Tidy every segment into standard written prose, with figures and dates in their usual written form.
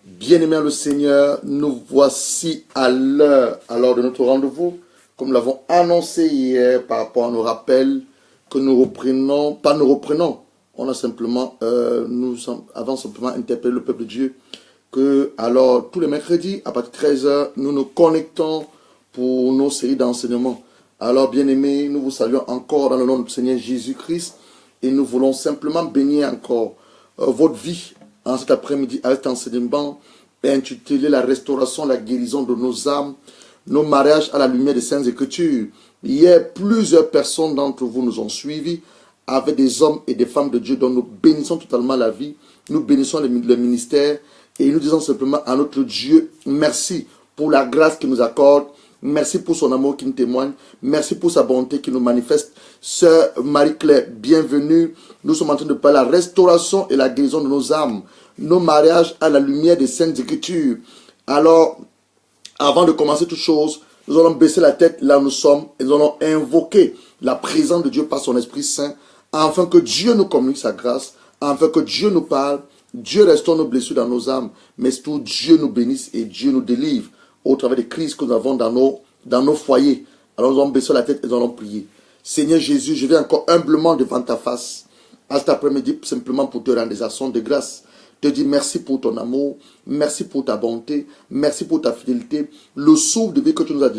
Bien-aimés le Seigneur, nous voici à l'heure de notre rendez-vous, comme nous l'avons annoncé hier par rapport à nos rappels que nous reprenons, on a simplement, nous avons simplement interpellé le peuple de Dieu que alors tous les mercredis à partir de 13h, nous nous connectons pour nos séries d'enseignements. Alors bien-aimés, nous vous saluons encore dans le nom du Seigneur Jésus-Christ et nous voulons simplement bénir encore votre vie en cet après-midi avec cet enseignement intitulé La restauration, la guérison de nos âmes, nos mariages à la lumière des Saintes Écritures. Hier, plusieurs personnes d'entre vous nous ont suivis avec des hommes et des femmes de Dieu dont nous bénissons totalement la vie. Nous bénissons le ministère et nous disons simplement à notre Dieu, merci pour la grâce qu'il nous accorde. Merci pour son amour qui nous témoigne. Merci pour sa bonté qui nous manifeste. Sœur Marie-Claire, bienvenue. Nous sommes en train de parler de la restauration et la guérison de nos âmes. Nos mariages à la lumière des Saintes Écritures. Alors, avant de commencer toute chose, nous allons baisser la tête là où nous sommes et nous allons invoquer la présence de Dieu par son Esprit Saint, afin que Dieu nous communique sa grâce, afin que Dieu nous parle, Dieu restaure nos blessures dans nos âmes, mais surtout Dieu nous bénisse et Dieu nous délivre au travers des crises que nous avons dans nos foyers. Alors nous allons baisser la tête et nous allons prier. Seigneur Jésus, je viens encore humblement devant ta face, à cet après-midi, simplement pour te rendre des actions de grâce. Te dire merci pour ton amour, merci pour ta bonté, merci pour ta fidélité, le souffle de vie que tu nous as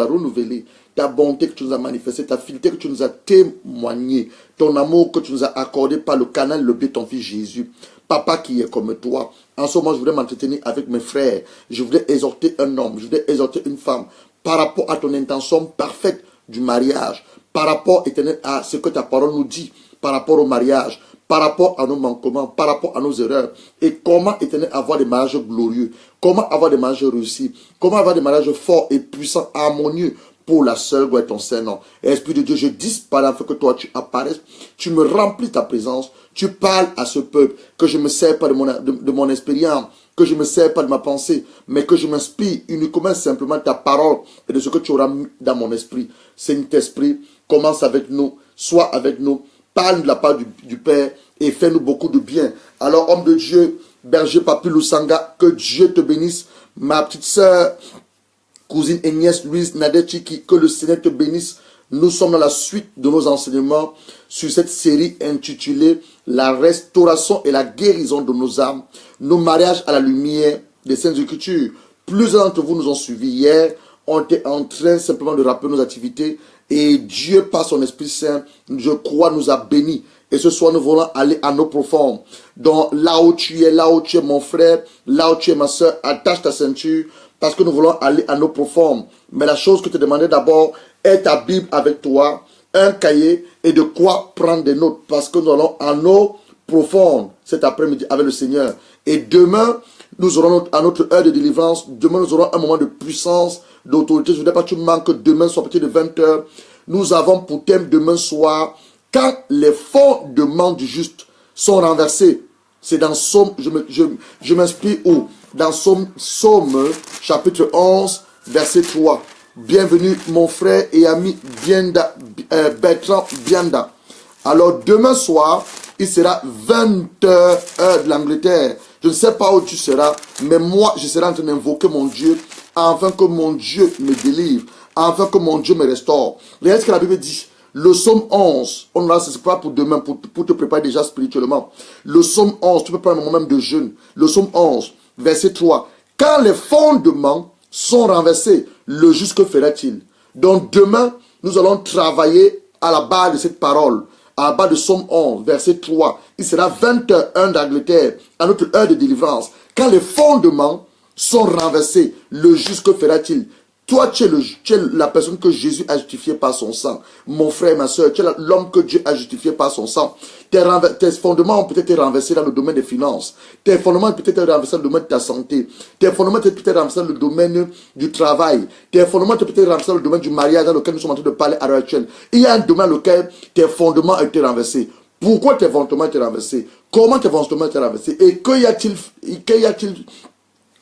renouvelé, ta bonté que tu nous as manifestée, ta fidélité que tu nous as témoignée, ton amour que tu nous as accordé par le canal, le blé de ton fils Jésus. Papa qui est comme toi. En ce moment, je voudrais m'entretenir avec mes frères. Je voudrais exhorter un homme, je voudrais exhorter une femme par rapport à ton intention parfaite du mariage, par rapport, éternel, à ce que ta parole nous dit, par rapport au mariage, par rapport à nos manquements, par rapport à nos erreurs, et comment, éternel, avoir des mariages glorieux, comment avoir des mariages réussis, comment avoir des mariages forts et puissants, harmonieux, pour la seule gloire de ton Saint-Nom. Esprit de Dieu, je disparais afin que toi tu apparaisses, tu me remplis ta présence, tu parles à ce peuple, que je ne me sers pas de mon expérience, que je ne me sers pas de ma pensée, mais que je m'inspire uniquement simplement de ta parole et de ce que tu auras mis dans mon esprit. Saint-Esprit, commence avec nous, sois avec nous, parle de la part du Père et fais-nous beaucoup de bien. Alors, homme de Dieu, berger Papi Lusanga, que Dieu te bénisse. Ma petite sœur, cousine et nièce Louise Nadechiki, que le Seigneur te bénisse. Nous sommes dans la suite de nos enseignements sur cette série intitulée La restauration et la guérison de nos âmes, nos mariages à la lumière des Saintes Écritures. Plusieurs d'entre vous nous ont suivis hier, ont été en train simplement de rappeler nos activités et Dieu, par son Esprit Saint, je crois, nous a bénis. Et ce soir, nous voulons aller à nos profondes. Donc là où tu es mon frère, là où tu es ma soeur, attache ta ceinture parce que nous voulons aller à nos profondes. Mais la chose que je te demandais d'abord est ta Bible avec toi, un cahier et de quoi prendre des notes parce que nous allons à nos profondes cet après-midi avec le Seigneur. Et demain, nous aurons à notre heure de délivrance, demain nous aurons un moment de puissance, d'autorité. Je ne voudrais pas que tu manques que demain soit à partir de 20h. Nous avons pour thème demain soir, quand les fondements du juste sont renversés. C'est dans Somme, je m'inspire où? Dans Somme chapitre 11, verset 3. Bienvenue mon frère et ami Bertrand Bianda. Alors demain soir, il sera 20h heure de l'Angleterre. Je ne sais pas où tu seras, mais moi je serai en train d'invoquer mon Dieu, afin que mon Dieu me délivre, afin que mon Dieu me restaure. Regardez ce que la Bible dit. Le psaume 11, on a, c'est pas pour demain, pour te préparer déjà spirituellement. Le psaume 11, tu peux prendre un moment même de jeûne. Le psaume 11, verset 3. Quand les fondements sont renversés, le juste que fera-t-il? Donc demain, nous allons travailler à la base de cette parole, à la base de psaume 11, verset 3. Il sera 20h d'Angleterre, à notre heure de délivrance. Quand les fondements sont renversés, le juste que fera-t-il? Toi, tu es la personne que Jésus a justifiée par son sang. Mon frère, ma soeur, tu es l'homme que Dieu a justifié par son sang. Tes fondements ont peut-être été renversés dans le domaine des finances. Tes fondements ont peut-être été renversés dans le domaine de ta santé. Tes fondements ont peut-être été renversés dans le domaine du travail. Tes fondements ont peut-être été renversés dans le domaine du mariage dans lequel nous sommes en train de parler à l'heure actuelle. Il y a un domaine dans lequel tes fondements ont été renversés. Pourquoi tes fondements ont été renversés? Comment tes fondements ont été renversés? Et qu'y a-t-il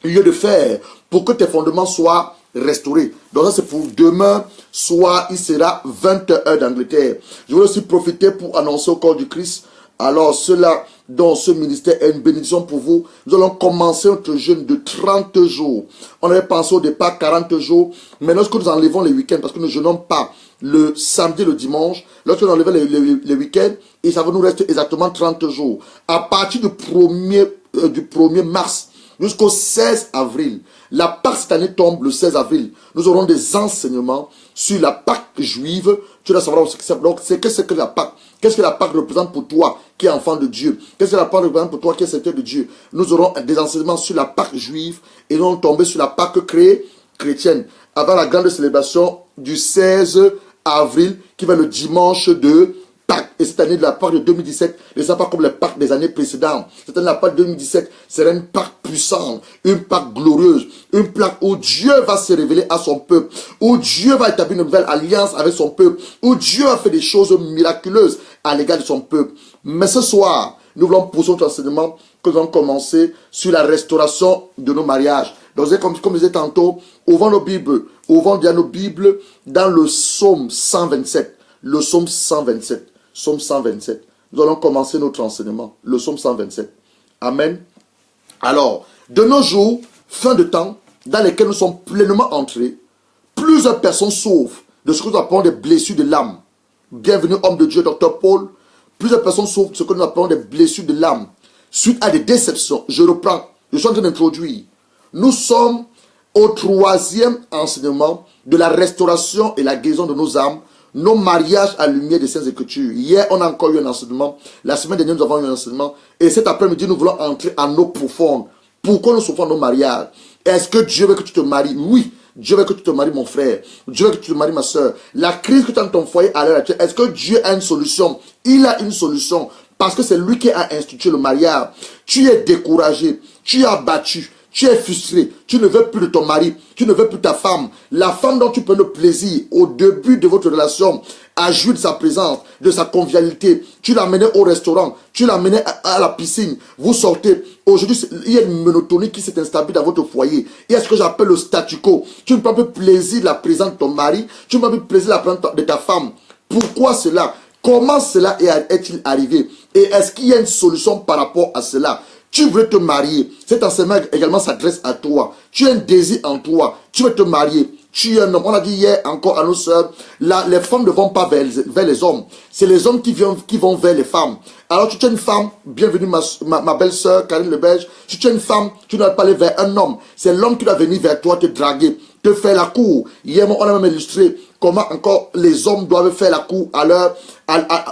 lieu de faire pour que tes fondements soient restaurés? Donc ça c'est pour demain soir, il sera 20h d'Angleterre. Je veux aussi profiter pour annoncer au corps du Christ. Alors ceux-là dans ce ministère est une bénédiction pour vous. Nous allons commencer notre jeûne de 30 jours. On avait pensé au départ 40 jours, mais lorsque nous enlevons les week-ends, parce que nous ne jeûnons pas le samedi et le dimanche, lorsque nous enlevons les week-ends, et ça va nous rester exactement 30 jours. À partir du 1er mars jusqu'au 16 avril, la Pâque cette année tombe le 16 avril. Nous aurons des enseignements sur la Pâque juive. Tu dois savoir qu'est-ce que la Pâque. Qu'est-ce que la Pâque représente pour toi qui est enfant de Dieu? Qu'est-ce que la Pâque représente pour toi qui est serviteur de Dieu? Nous aurons des enseignements sur la Pâque juive et nous allons tomber sur la Pâque chrétienne avant la grande célébration du 16 avril qui va le dimanche de Pâques. Et cette année de la Pâque de 2017 ne sera pas comme les Pâques des années précédentes. Cette année de la Pâque de 2017 sera une Pâque puissante, une Pâque glorieuse, une Pâque où Dieu va se révéler à son peuple, où Dieu va établir une nouvelle alliance avec son peuple, où Dieu a fait des choses miraculeuses à l'égard de son peuple. Mais ce soir, nous voulons poursuivre notre enseignement que nous allons commencer sur la restauration de nos mariages. Donc, comme je disais tantôt, ouvrons nos Bibles dans le psaume 127. Le psaume 127. Psaume 127. Nous allons commencer notre enseignement. Le psaume 127. Amen. Alors, de nos jours, fin de temps, dans lesquels nous sommes pleinement entrés, plusieurs personnes souffrent de ce que nous appelons des blessures de l'âme. Bienvenue, homme de Dieu, Dr. Paul. Plusieurs personnes souffrent de ce que nous appelons des blessures de l'âme, suite à des déceptions. Je reprends, je suis en train d'introduire. Nous sommes au 3e enseignement de la restauration et la guérison de nos âmes, nos mariages à la lumière des Saintes Écritures. Hier, on a encore eu un enseignement. La semaine dernière, nous avons eu un enseignement. Et cet après-midi, nous voulons entrer en eau profonde. Pourquoi nous souffrons nos mariages? Est-ce que Dieu veut que tu te maries? Oui. Dieu veut que tu te maries, mon frère. Dieu veut que tu te maries, ma soeur. La crise que tu as dans ton foyer à l'heure actuelle, est-ce que Dieu a une solution? Il a une solution. Parce que c'est lui qui a institué le mariage. Tu es découragé. Tu es abattu. Tu es frustré, tu ne veux plus de ton mari, tu ne veux plus ta femme. La femme dont tu prends le plaisir au début de votre relation, à jouir de sa présence, de sa convivialité. Tu l'amenais au restaurant, tu l'amenais à la piscine, vous sortez. Aujourd'hui, il y a une monotonie qui s'est installée dans votre foyer. Il y a ce que j'appelle le statu quo. Tu ne prends plus plaisir de la présence de ton mari, tu ne prends plus plaisir de la présence de ta femme. Pourquoi cela? Comment cela est-il arrivé? Et est-ce qu'il y a une solution par rapport à cela? Tu veux te marier. Cet enseignement également s'adresse à toi. Tu as un désir en toi. Tu veux te marier. Tu es un homme. On a dit hier encore à nos sœurs, les femmes ne vont pas vers les hommes. C'est les hommes qui vont vers les femmes. Alors tu es une femme, bienvenue ma belle sœur Karine Lebelge. Si tu es une femme, tu ne dois pas aller vers un homme. C'est l'homme qui doit venir vers toi te draguer, te faire la cour. Hier, on a même illustré comment encore les hommes doivent faire la cour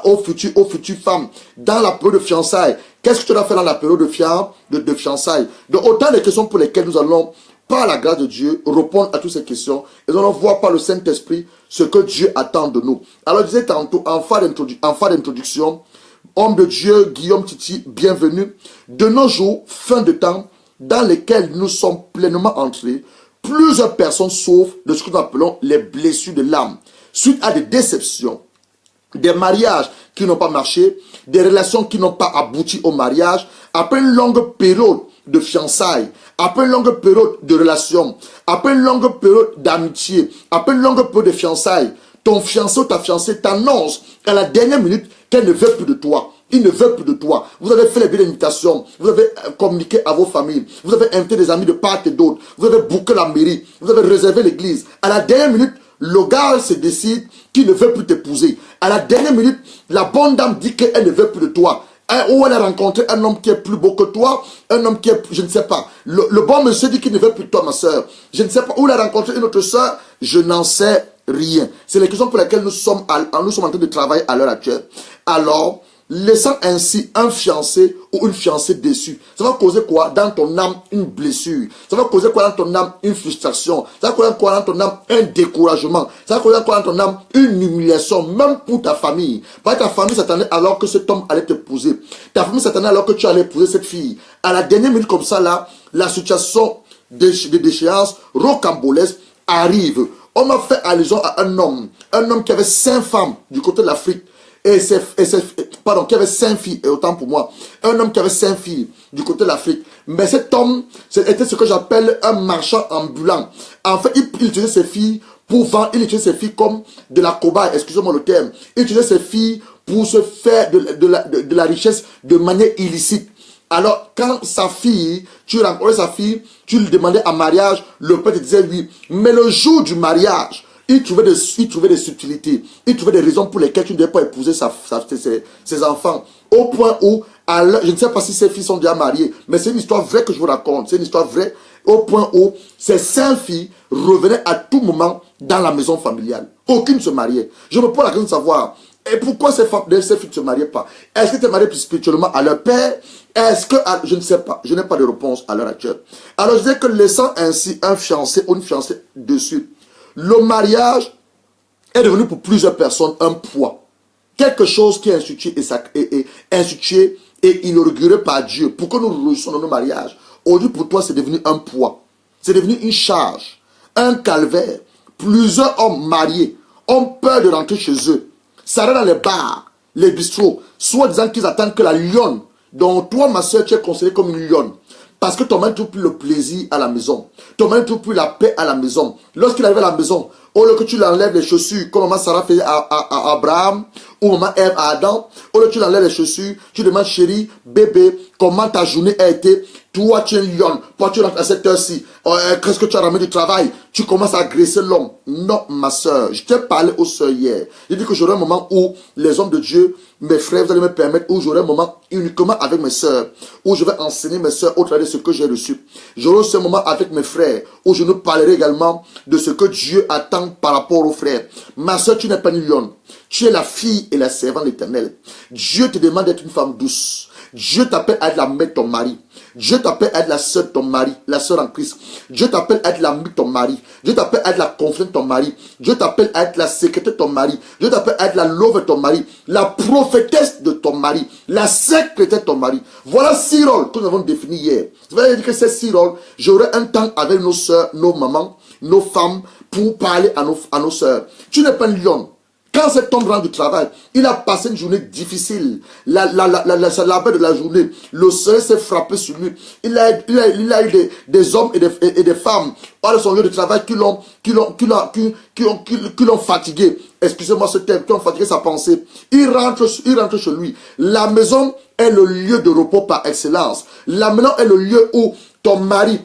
aux futures femmes. Dans la période de fiançailles, qu'est-ce que tu dois faire dans la période de fiançailles? Donc autant de questions pour lesquelles nous allons, par la grâce de Dieu, répondre à toutes ces questions. Et nous allons voir par le Saint-Esprit ce que Dieu attend de nous. Alors je disais tantôt, en fin d'introduction, homme de Dieu, Guillaume Titi, bienvenue. De nos jours, fin de temps, dans lesquels nous sommes pleinement entrés, plusieurs personnes souffrent de ce que nous appelons les blessures de l'âme, suite à des déceptions, des mariages qui n'ont pas marché, des relations qui n'ont pas abouti au mariage, après une longue période de fiançailles, après une longue période de relations, après une longue période d'amitié, après une longue période de fiançailles, ton fiancé ou ta fiancée t'annonce à la dernière minute qu'elle ne veut plus de toi. Il ne veut plus de toi. Vous avez fait les billets d'invitation. Vous avez communiqué à vos familles. Vous avez invité des amis de part et d'autre. Vous avez booké la mairie. Vous avez réservé l'église. À la dernière minute, le gars se décide qu'il ne veut plus t'épouser. À la dernière minute, la bonne dame dit qu'elle ne veut plus de toi. Ou elle a rencontré un homme qui est plus beau que toi, un homme qui est, je ne sais pas. Le bon monsieur dit qu'il ne veut plus de toi, ma soeur. Je ne sais pas. Ou elle a rencontré une autre soeur, je n'en sais rien. C'est les questions pour lesquelles nous sommes en train de travailler à l'heure actuelle. Alors, laissant ainsi un fiancé ou une fiancée déçue, ça va causer quoi dans ton âme? Une blessure. Ça va causer quoi dans ton âme? Une frustration. Ça va causer quoi dans ton âme? Un découragement. Ça va causer quoi dans ton âme? Une humiliation, même pour ta famille. Parce que ta famille s'attendait alors que cet homme allait t'épouser. Ta famille s'attendait alors que tu allais épouser cette fille. À la dernière minute comme ça là, la situation de déchéance rocambolesque arrive. On m'a fait allusion à un homme qui avait 5 femmes du côté de l'Afrique. Qui avait 5 filles, et autant pour moi. Un homme qui avait 5 filles du côté de l'Afrique. Mais cet homme, était ce que j'appelle un marchand ambulant. En fait, il utilisait ses filles pour vendre, il utilisait ses filles comme de la cobaye, excusez-moi le terme. Il utilisait ses filles pour se faire de la richesse de manière illicite. Alors, quand sa fille, tu rencontrais sa fille, tu lui demandais en mariage, le père te disait oui. Mais le jour du mariage, il trouvait des subtilités. Il trouvait des raisons pour lesquelles tu ne devais pas épouser ses enfants. Au point où, alors, je ne sais pas si ses filles sont déjà mariées, mais c'est une histoire vraie que je vous raconte. C'est une histoire vraie. Au point où ces 5 filles revenaient à tout moment dans la maison familiale. Aucune ne se mariait. Je me pose la question de savoir, et pourquoi ces filles ne se mariaient pas? Est-ce qu'elles étaient mariées plus spirituellement à leur père? Est-ce que... Je ne sais pas. Je n'ai pas de réponse à l'heure actuelle. Alors je disais que laissant ainsi un fiancé ou une fiancée dessus, le mariage est devenu pour plusieurs personnes un poids. Quelque chose qui est institué et inauguré par Dieu pour que nous réussissions dans nos mariages. Aujourd'hui, pour toi, c'est devenu un poids. C'est devenu une charge, un calvaire. Plusieurs hommes mariés ont peur de rentrer chez eux. Ça rentre dans les bars, les bistrots, soit disant qu'ils attendent que la lionne, dont toi, ma soeur, tu es considérée comme une lionne. Parce que ton mari ne trouve plus le plaisir à la maison. Ton mari ne trouve plus la paix à la maison. Lorsqu'il arrive à la maison, au lieu que tu lui enlèves les chaussures, comme maman Sarah faisait à Abraham, ou maman Ève à Adam, au lieu que tu lui enlèves les chaussures, tu demandes chérie, bébé, comment ta journée a été? Toi, tu es une lionne. Toi, tu rentres à cette heure-ci. Qu'est-ce que tu as ramené du travail? Tu commences à agresser l'homme. Non, ma soeur. Je t'ai parlé aux soeurs hier. J'ai dit que j'aurai un moment où les hommes de Dieu, mes frères, vous allez me permettre, où j'aurai un moment uniquement avec mes soeurs, où je vais enseigner mes soeurs au travers de ce que j'ai reçu. J'aurai ce moment avec mes frères, où je nous parlerai également de ce que Dieu attend par rapport aux frères. Ma soeur, tu n'es pas une lionne. Tu es la fille et la servante de l'Éternel. Dieu te demande d'être une femme douce. Dieu t'appelle à être la mère de ton mari. Dieu t'appelle à être la sœur de ton mari, la sœur en Christ. Dieu t'appelle à être l'ami de ton mari. Dieu t'appelle à être la confidente de ton mari. Dieu t'appelle à être la secrétaire de ton mari. Dieu t'appelle à être la louve de ton mari, la prophétesse de ton mari, la secrétaire de ton mari. Voilà 6 rôles que nous avons définis hier. Ça veut dire que ces 6 rôles, j'aurai un temps avec nos sœurs, nos mamans, nos femmes, pour parler à nos sœurs. Tu n'es pas une lionne. Quand cet homme rentre du travail, il a passé une journée difficile. La labeur de la journée, le soleil s'est frappé sur lui. Il a eu des hommes et des femmes à son lieu de travail qui l'ont fatigué. Excusez-moi ce terme, qui ont fatigué sa pensée. Il rentre chez lui. La maison est le lieu de repos par excellence. La maison est le lieu où ton mari,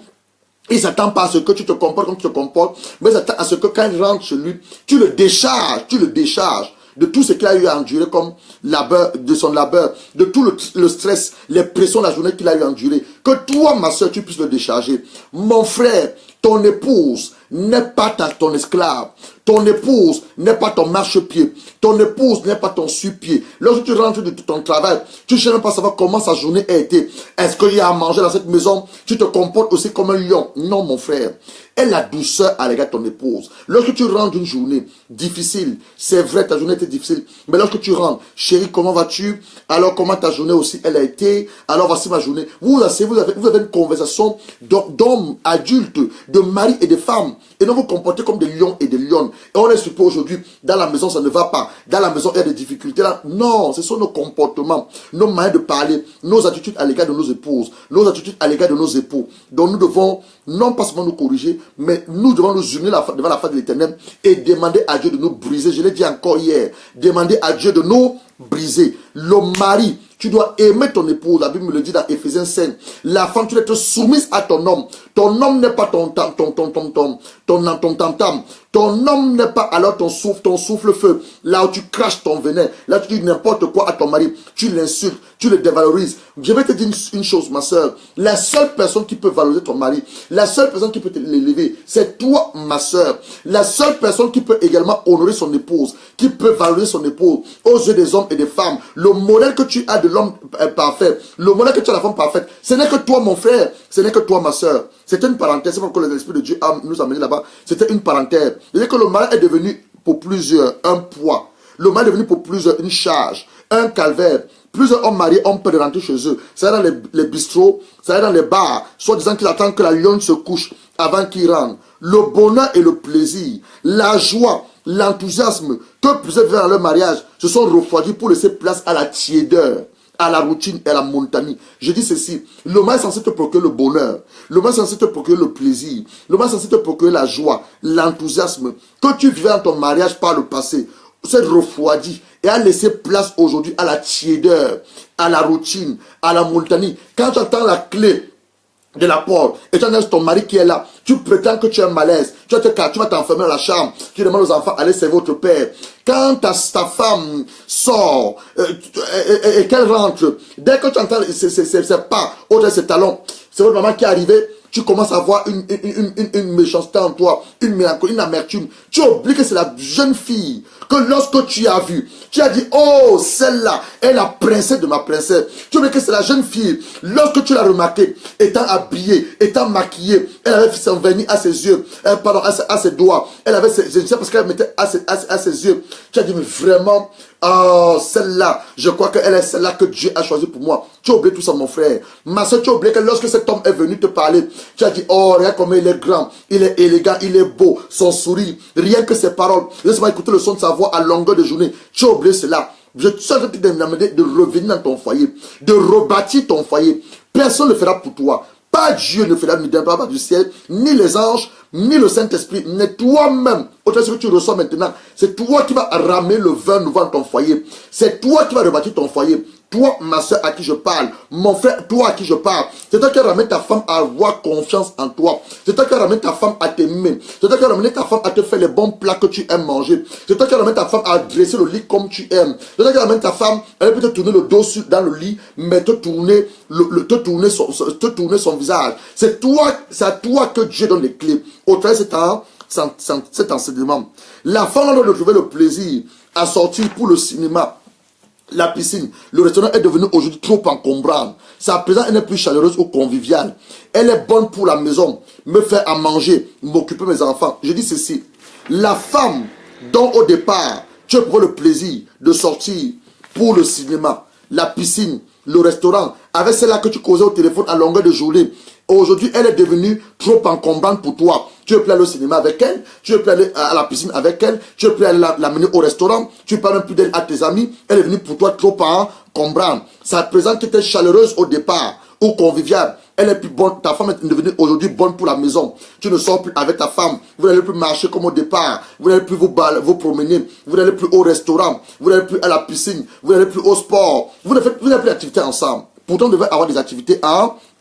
il ne s'attend pas à ce que tu te comportes comme tu te comportes, mais il s'attend à ce que quand il rentre chez lui, tu le décharges de tout ce qu'il a eu à endurer comme labeur, de son labeur, de tout le stress, les pressions de la journée qu'il a eu à endurer. Que toi, ma soeur, tu puisses le décharger. Mon frère, ton épouse n'est pas ton esclave. Ton épouse n'est pas ton marchepied. Ton épouse n'est pas ton suppied. Lorsque tu rentres de ton travail, tu ne cherches même pas à savoir comment sa journée a été. Est-ce qu'il y a à manger dans cette maison? Tu te comportes aussi comme un lion. Non, mon frère. Aie la douceur à l'égard de ton épouse. Lorsque tu rentres d'une journée difficile, c'est vrai, ta journée était difficile. Mais lorsque tu rentres, chérie, comment vas-tu? Alors, comment ta journée aussi, elle a été? Alors, voici ma journée. Vous avez une conversation d'hommes adultes, de maris et de femmes. Et non vous comportez comme des lions et des lionnes. Et on est supposé aujourd'hui, dans la maison, ça ne va pas. Dans la maison, il y a des difficultés. Là. Non, ce sont nos comportements, nos manières de parler, nos attitudes à l'égard de nos épouses, nos attitudes à l'égard de nos époux. Donc nous devons, non pas seulement nous corriger, mais nous devons nous unir devant la face de l'Éternel et demander à Dieu de nous briser. Je l'ai dit encore hier. Demander à Dieu de nous briser. Le mari, tu dois aimer ton épouse. La Bible me le dit dans Éphésiens 5. La femme, tu dois être soumise à ton homme. Ton homme n'est pas ton tam. Ton homme n'est pas alors ton souffle feu. Là où tu craches ton venin. Là où tu dis n'importe quoi à ton mari. Tu l'insultes, tu le dévalorises. Je vais te dire une chose, ma soeur. La seule personne qui peut valoriser ton mari, la seule personne qui peut l'élever, c'est toi, ma soeur. La seule personne qui peut également honorer son épouse, qui peut valoriser son épouse aux yeux des hommes et des femmes. Le modèle que tu as de l'homme parfait, le modèle que tu as de la femme parfaite, ce n'est que toi, mon frère, ce n'est que toi, ma soeur. C'était une parenthèse, c'est pourquoi l'Esprit de Dieu nous a amené là-bas. C'était une parenthèse. C'est-à-dire que le mal est devenu pour plusieurs un poids. Le mal est devenu pour plusieurs une charge, un calvaire. Plusieurs hommes mariés ont peur de rentrer chez eux. Ça va dans les bistrots, ça va dans les bars, soit disant qu'ils attendent que la lionne se couche avant qu'ils rentrent. Le bonheur et le plaisir, la joie, l'enthousiasme que plusieurs vivaient dans leur mariage se sont refroidis pour laisser place à la tiédeur, à la routine et à la monotonie. Je dis ceci, le mal est censé te procurer le bonheur, le mal est censé te procurer le plaisir, le mal est censé te procurer la joie, l'enthousiasme que tu vivais dans ton mariage par le passé. s'est refroidi et a laissé place aujourd'hui à la tiédeur, à la routine, à la monotonie. Quand tu entends la clé de la porte et tu entends ton mari qui est là, tu prétends que tu es malaise, tu vas t'enfermer dans la chambre, tu demandes aux enfants allez servir votre père. Quand ta femme sort et qu'elle rentre, dès que tu entends ses pas, autre ses talons, c'est votre maman qui est arrivée, tu commences à avoir une méchanceté en toi, une mélancolie, une amertume. Tu oublies que c'est la jeune fille que lorsque tu as vu, tu as dit, oh, celle-là est la princesse de ma princesse. Tu oublies que c'est la jeune fille, lorsque tu l'as remarquée, étant habillée, étant maquillée, elle avait son vernis à ses yeux, pardon, à ses doigts, elle avait je ne sais pas parce qu'elle mettait à ses yeux. Tu as dit, mais vraiment, oh, celle-là, je crois qu'elle est celle-là que Dieu a choisi pour moi. Tu as oublié tout ça, mon frère. Ma soeur, tu as oublié que lorsque cet homme est venu te parler, tu as dit, oh, regarde comment il est grand, il est élégant, il est beau, son sourire, rien que ses paroles. Laisse-moi écouter le son de sa voix à longueur de journée. Tu as oublié cela. Je suis en train de revenir dans ton foyer, de rebâtir ton foyer. Personne ne le fera pour toi. Pas Dieu ne fera ni d'un pas du ciel, ni les anges, ni le Saint-Esprit, mais toi-même. Autre chose que tu reçois maintenant, c'est toi qui vas ramener le vin nouveau dans ton foyer. C'est toi qui vas rebâtir ton foyer. Toi, ma soeur à qui je parle, mon frère, toi à qui je parle, c'est toi qui ramènes ta femme à avoir confiance en toi. C'est toi qui ramènes ta femme à t'aimer. C'est toi qui ramènes ta femme à te faire les bons plats que tu aimes manger. C'est toi qui ramènes ta femme à dresser le lit comme tu aimes. C'est toi qui ramènes ta femme, elle peut te tourner le dos dans le lit, mais te tourner son visage. C'est à toi que Dieu donne les clés. Au travers de cet enseignement, la femme doit retrouver le plaisir à sortir pour le cinéma, la piscine. Le restaurant est devenu aujourd'hui trop encombrant. Sa présence n'est plus chaleureuse ou conviviale. Elle est bonne pour la maison, me faire à manger, m'occuper de mes enfants. Je dis ceci, la femme dont au départ tu prends le plaisir de sortir pour le cinéma, la piscine, le restaurant, avec celle-là que tu causais au téléphone à longueur de journée, aujourd'hui elle est devenue trop encombrante pour toi. Tu veux plus aller au cinéma avec elle, tu veux plus aller à la piscine avec elle, tu veux plus aller la mener au restaurant, tu parles même plus d'elle à tes amis, elle est devenue pour toi trop encombrante. Sa présence qui était chaleureuse au départ ou conviviale, elle est plus bonne, ta femme est devenue aujourd'hui bonne pour la maison. Tu ne sors plus avec ta femme, vous n'allez plus marcher comme au départ, vous n'allez plus vous promener, vous n'allez plus au restaurant, vous n'allez plus à la piscine, vous n'allez plus au sport, vous n'avez plus d'activités ensemble. Pourtant, on devait avoir des activités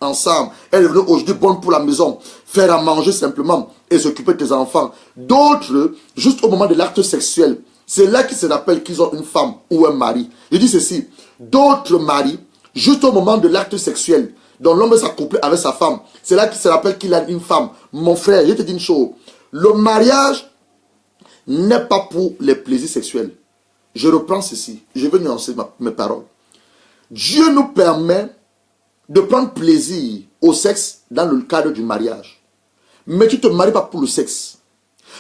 ensemble. Elle est devenue aujourd'hui bonne pour la maison. Faire à manger simplement et s'occuper de tes enfants. D'autres, juste au moment de l'acte sexuel, c'est là qu'ils se rappellent qu'ils ont une femme ou un mari. Je dis ceci, d'autres maris, juste au moment de l'acte sexuel, dont l'homme s'accouple avec sa femme, c'est là qu'il se rappelle qu'il a une femme. Mon frère, je te dis une chose, le mariage n'est pas pour les plaisirs sexuels. Je reprends ceci, je vais nuancer mes paroles. Dieu nous permet de prendre plaisir au sexe dans le cadre du mariage. Mais tu ne te maries pas pour le sexe.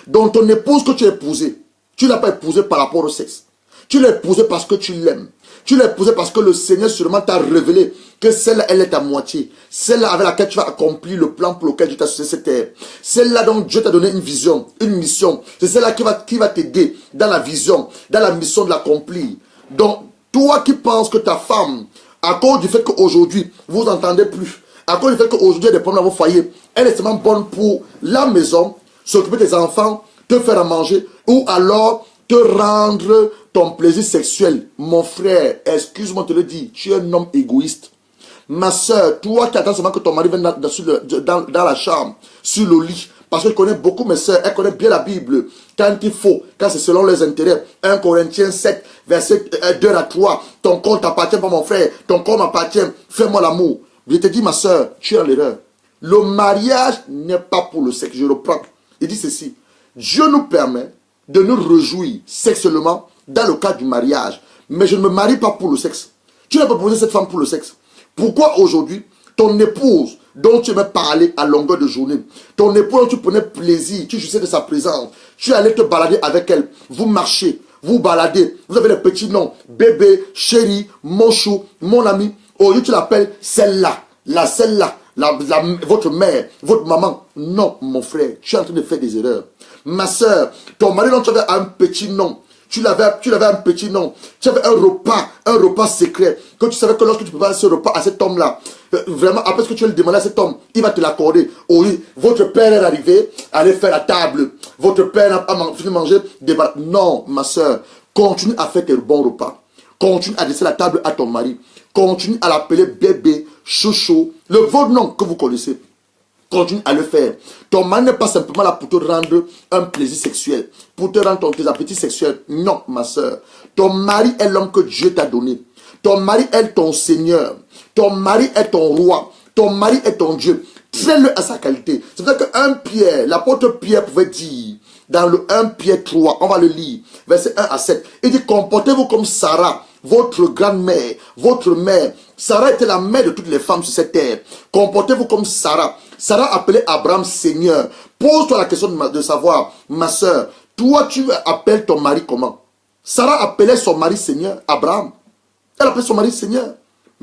Donc ton épouse que tu as épousée, tu ne l'as pas épousée par rapport au sexe. Tu l'as épousée parce que tu l'aimes. Tu l'as épousée parce que le Seigneur sûrement t'a révélé que celle-là, elle est ta moitié. Celle-là avec laquelle tu vas accomplir le plan pour lequel Dieu t'a suscité cette terre. Celle-là dont Dieu t'a donné une vision, une mission. C'est celle-là qui va t'aider dans la vision, dans la mission de l'accomplir. Donc, toi qui penses que ta femme, à cause du fait qu'aujourd'hui, vous n'entendez plus, à cause du fait qu'aujourd'hui, il y a des problèmes dans vos foyers, elle est seulement bonne pour la maison, s'occuper des enfants, te faire à manger, ou alors te rendre ton plaisir sexuel. Mon frère, excuse-moi de te le dire, tu es un homme égoïste. Ma soeur, toi qui attends seulement que ton mari vienne dans la chambre, sur le lit, parce que je connais beaucoup mes soeurs, elles connaissent bien la Bible. Quand il faut, quand c'est selon leurs intérêts. 1 Corinthiens 7, verset 2 à 3. Ton corps t'appartient pas mon frère. Ton corps m'appartient. Fais-moi l'amour. Je te dis ma soeur, tu es en l'erreur. Le mariage n'est pas pour le sexe. Je reprends. Il dit ceci. Dieu nous permet de nous réjouir sexuellement dans le cadre du mariage. Mais je ne me marie pas pour le sexe. Tu n'as pas proposé cette femme pour le sexe. Pourquoi aujourd'hui, ton épouse dont tu aimais parler à longueur de journée, ton épouse dont tu prenais plaisir, tu jouissais de sa présence, tu allais te balader avec elle, vous marchez, vous baladez, vous avez des petits noms, bébé, chéri, mon chou, mon ami, au lieu tu l'appelles celle-là, votre mère, votre maman. Non, mon frère, tu es en train de faire des erreurs. Ma soeur, ton mari dont tu avais un petit nom, tu avais un petit nom, tu avais un repas secret, que tu savais que lorsque tu prépares ce repas à cet homme-là, vraiment, après ce que tu veux le demander à cet homme, il va te l'accorder. Oui, votre père est arrivé, allez faire la table, votre père a fini de manger des baraques. Non, ma soeur, Continue à faire tes bons repas. Continue à laisser la table à ton mari. Continue à l'appeler bébé, chouchou, votre nom que vous connaissez. Continue à le faire. Ton mari n'est pas simplement là pour te rendre un plaisir sexuel, pour te rendre tes appétits sexuels. Non, ma soeur. Ton mari est l'homme que Dieu t'a donné. Ton mari est ton Seigneur. Ton mari est ton roi. Ton mari est ton Dieu. Traite-le à sa qualité. C'est pour ça que 1 Pierre, l'apôtre Pierre pouvait dire, dans le 1 Pierre 3, on va le lire, verset 1 à 7, il dit, comportez-vous comme Sarah, votre grand-mère, votre mère. Sarah était la mère de toutes les femmes sur cette terre. Comportez-vous comme Sarah. Sarah appelait Abraham Seigneur. Pose-toi la question de savoir, ma soeur, toi tu appelles ton mari comment? Sarah appelait son mari Seigneur, Abraham. Elle appelait son mari Seigneur.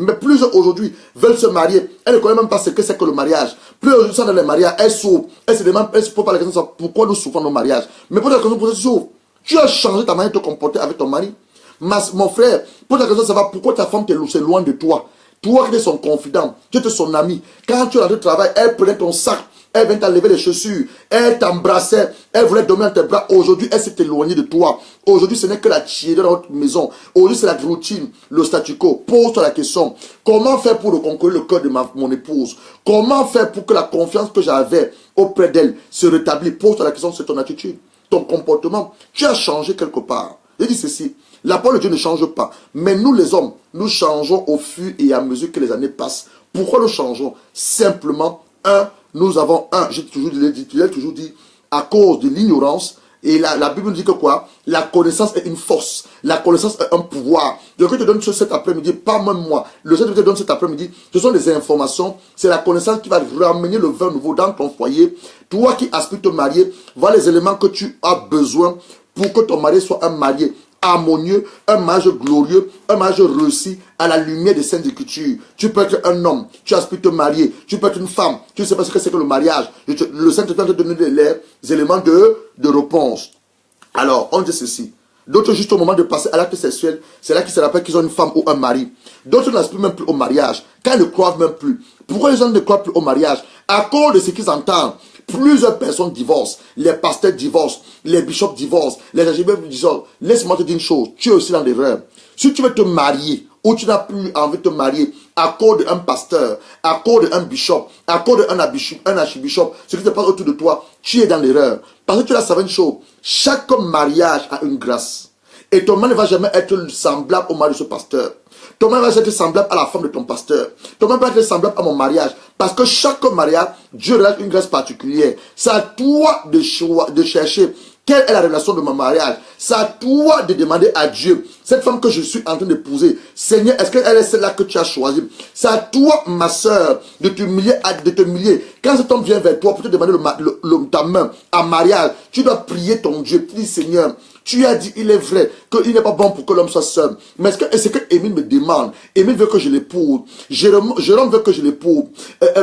Mais plusieurs aujourd'hui veulent se marier. Elle ne connaît même pas ce que c'est que le mariage. Plus aujourd'hui sont dans les mariages, elles souffrent. Elle se demande, elle se pose pas la question de pourquoi nous souffrons nos mariages. Mais pour la question pour tu souffres. Tu as changé ta manière de te comporter avec ton mari. Mon frère, pose la question de savoir pourquoi ta femme c'est loin de toi. Toi qui es son confident, tu es son ami. Quand tu es dans le travail, elle prenait ton sac. Elle vient t'enlever les chaussures. Elle t'embrassait. Elle voulait dormir dans tes bras. Aujourd'hui, elle s'est éloignée de toi. Aujourd'hui, ce n'est que la tiédeur dans votre maison. Aujourd'hui, c'est la routine, le statu quo. Pose-toi la question. Comment faire pour reconquérir le cœur de mon épouse? Comment faire pour que la confiance que j'avais auprès d'elle se rétablisse? Pose-toi la question sur ton attitude, ton comportement. Tu as changé quelque part. Je dis ceci. La parole de Dieu ne change pas. Mais nous, les hommes, nous changeons au fur et à mesure que les années passent. Pourquoi nous changeons? Simplement, nous avons j'ai toujours dit, à cause de l'ignorance, et la Bible nous dit que quoi? La connaissance est une force, la connaissance est un pouvoir. Donc, je te donne cet après-midi, pas même moi, le Seigneur te donne cet après-midi, ce sont des informations, c'est la connaissance qui va ramener le vin nouveau dans ton foyer. Toi qui aspires te marier, voilà les éléments que tu as besoin pour que ton mari soit un marié harmonieux, un mariage glorieux, un mariage réussi à la lumière des saintes écritures. Tu peux être un homme, tu aspires te marier, tu peux être une femme, tu ne sais pas ce que c'est que le mariage. Le Saint-Esprit va te donner les éléments de réponse. Alors, on dit ceci. D'autres, juste au moment de passer à l'acte sexuel, c'est là qu'ils se rappellent qu'ils ont une femme ou un mari. D'autres n'aspirent même plus au mariage, car ils ne croient même plus. Pourquoi les gens ne croient plus au mariage? À cause de ce qu'ils entendent. Plusieurs personnes divorcent, les pasteurs divorcent, les bishops divorcent, les archevêques divorcent. Laisse-moi te dire une chose, tu es aussi dans l'erreur. Si tu veux te marier, ou tu n'as plus envie de te marier à cause d'un pasteur, à cause d'un bishop, à cause d'un archibishop, ce qui se passe autour de toi, tu es dans l'erreur. Parce que tu dois savoir une chose, chaque mariage a une grâce. Et ton mari ne va jamais être semblable au mari de ce pasteur. Ton mari va être semblable à la femme de ton pasteur. Ton mari va être semblable à mon mariage. Parce que chaque mariage, Dieu relâche une grâce particulière. C'est à toi de chercher quelle est la relation de mon mariage. C'est à toi de demander à Dieu, cette femme que je suis en train d'épouser, Seigneur, est-ce qu'elle est celle-là que tu as choisie? C'est à toi, ma soeur, de te humilier. Quand cet homme vient vers toi pour te demander ta main en mariage, tu dois prier ton Dieu. Tu dis, Seigneur, tu as dit, il est vrai, qu'il n'est pas bon pour que l'homme soit seul. Mais est-ce que Émile me demande? Émile veut que je l'épouse. Jérôme veut que je l'épouse.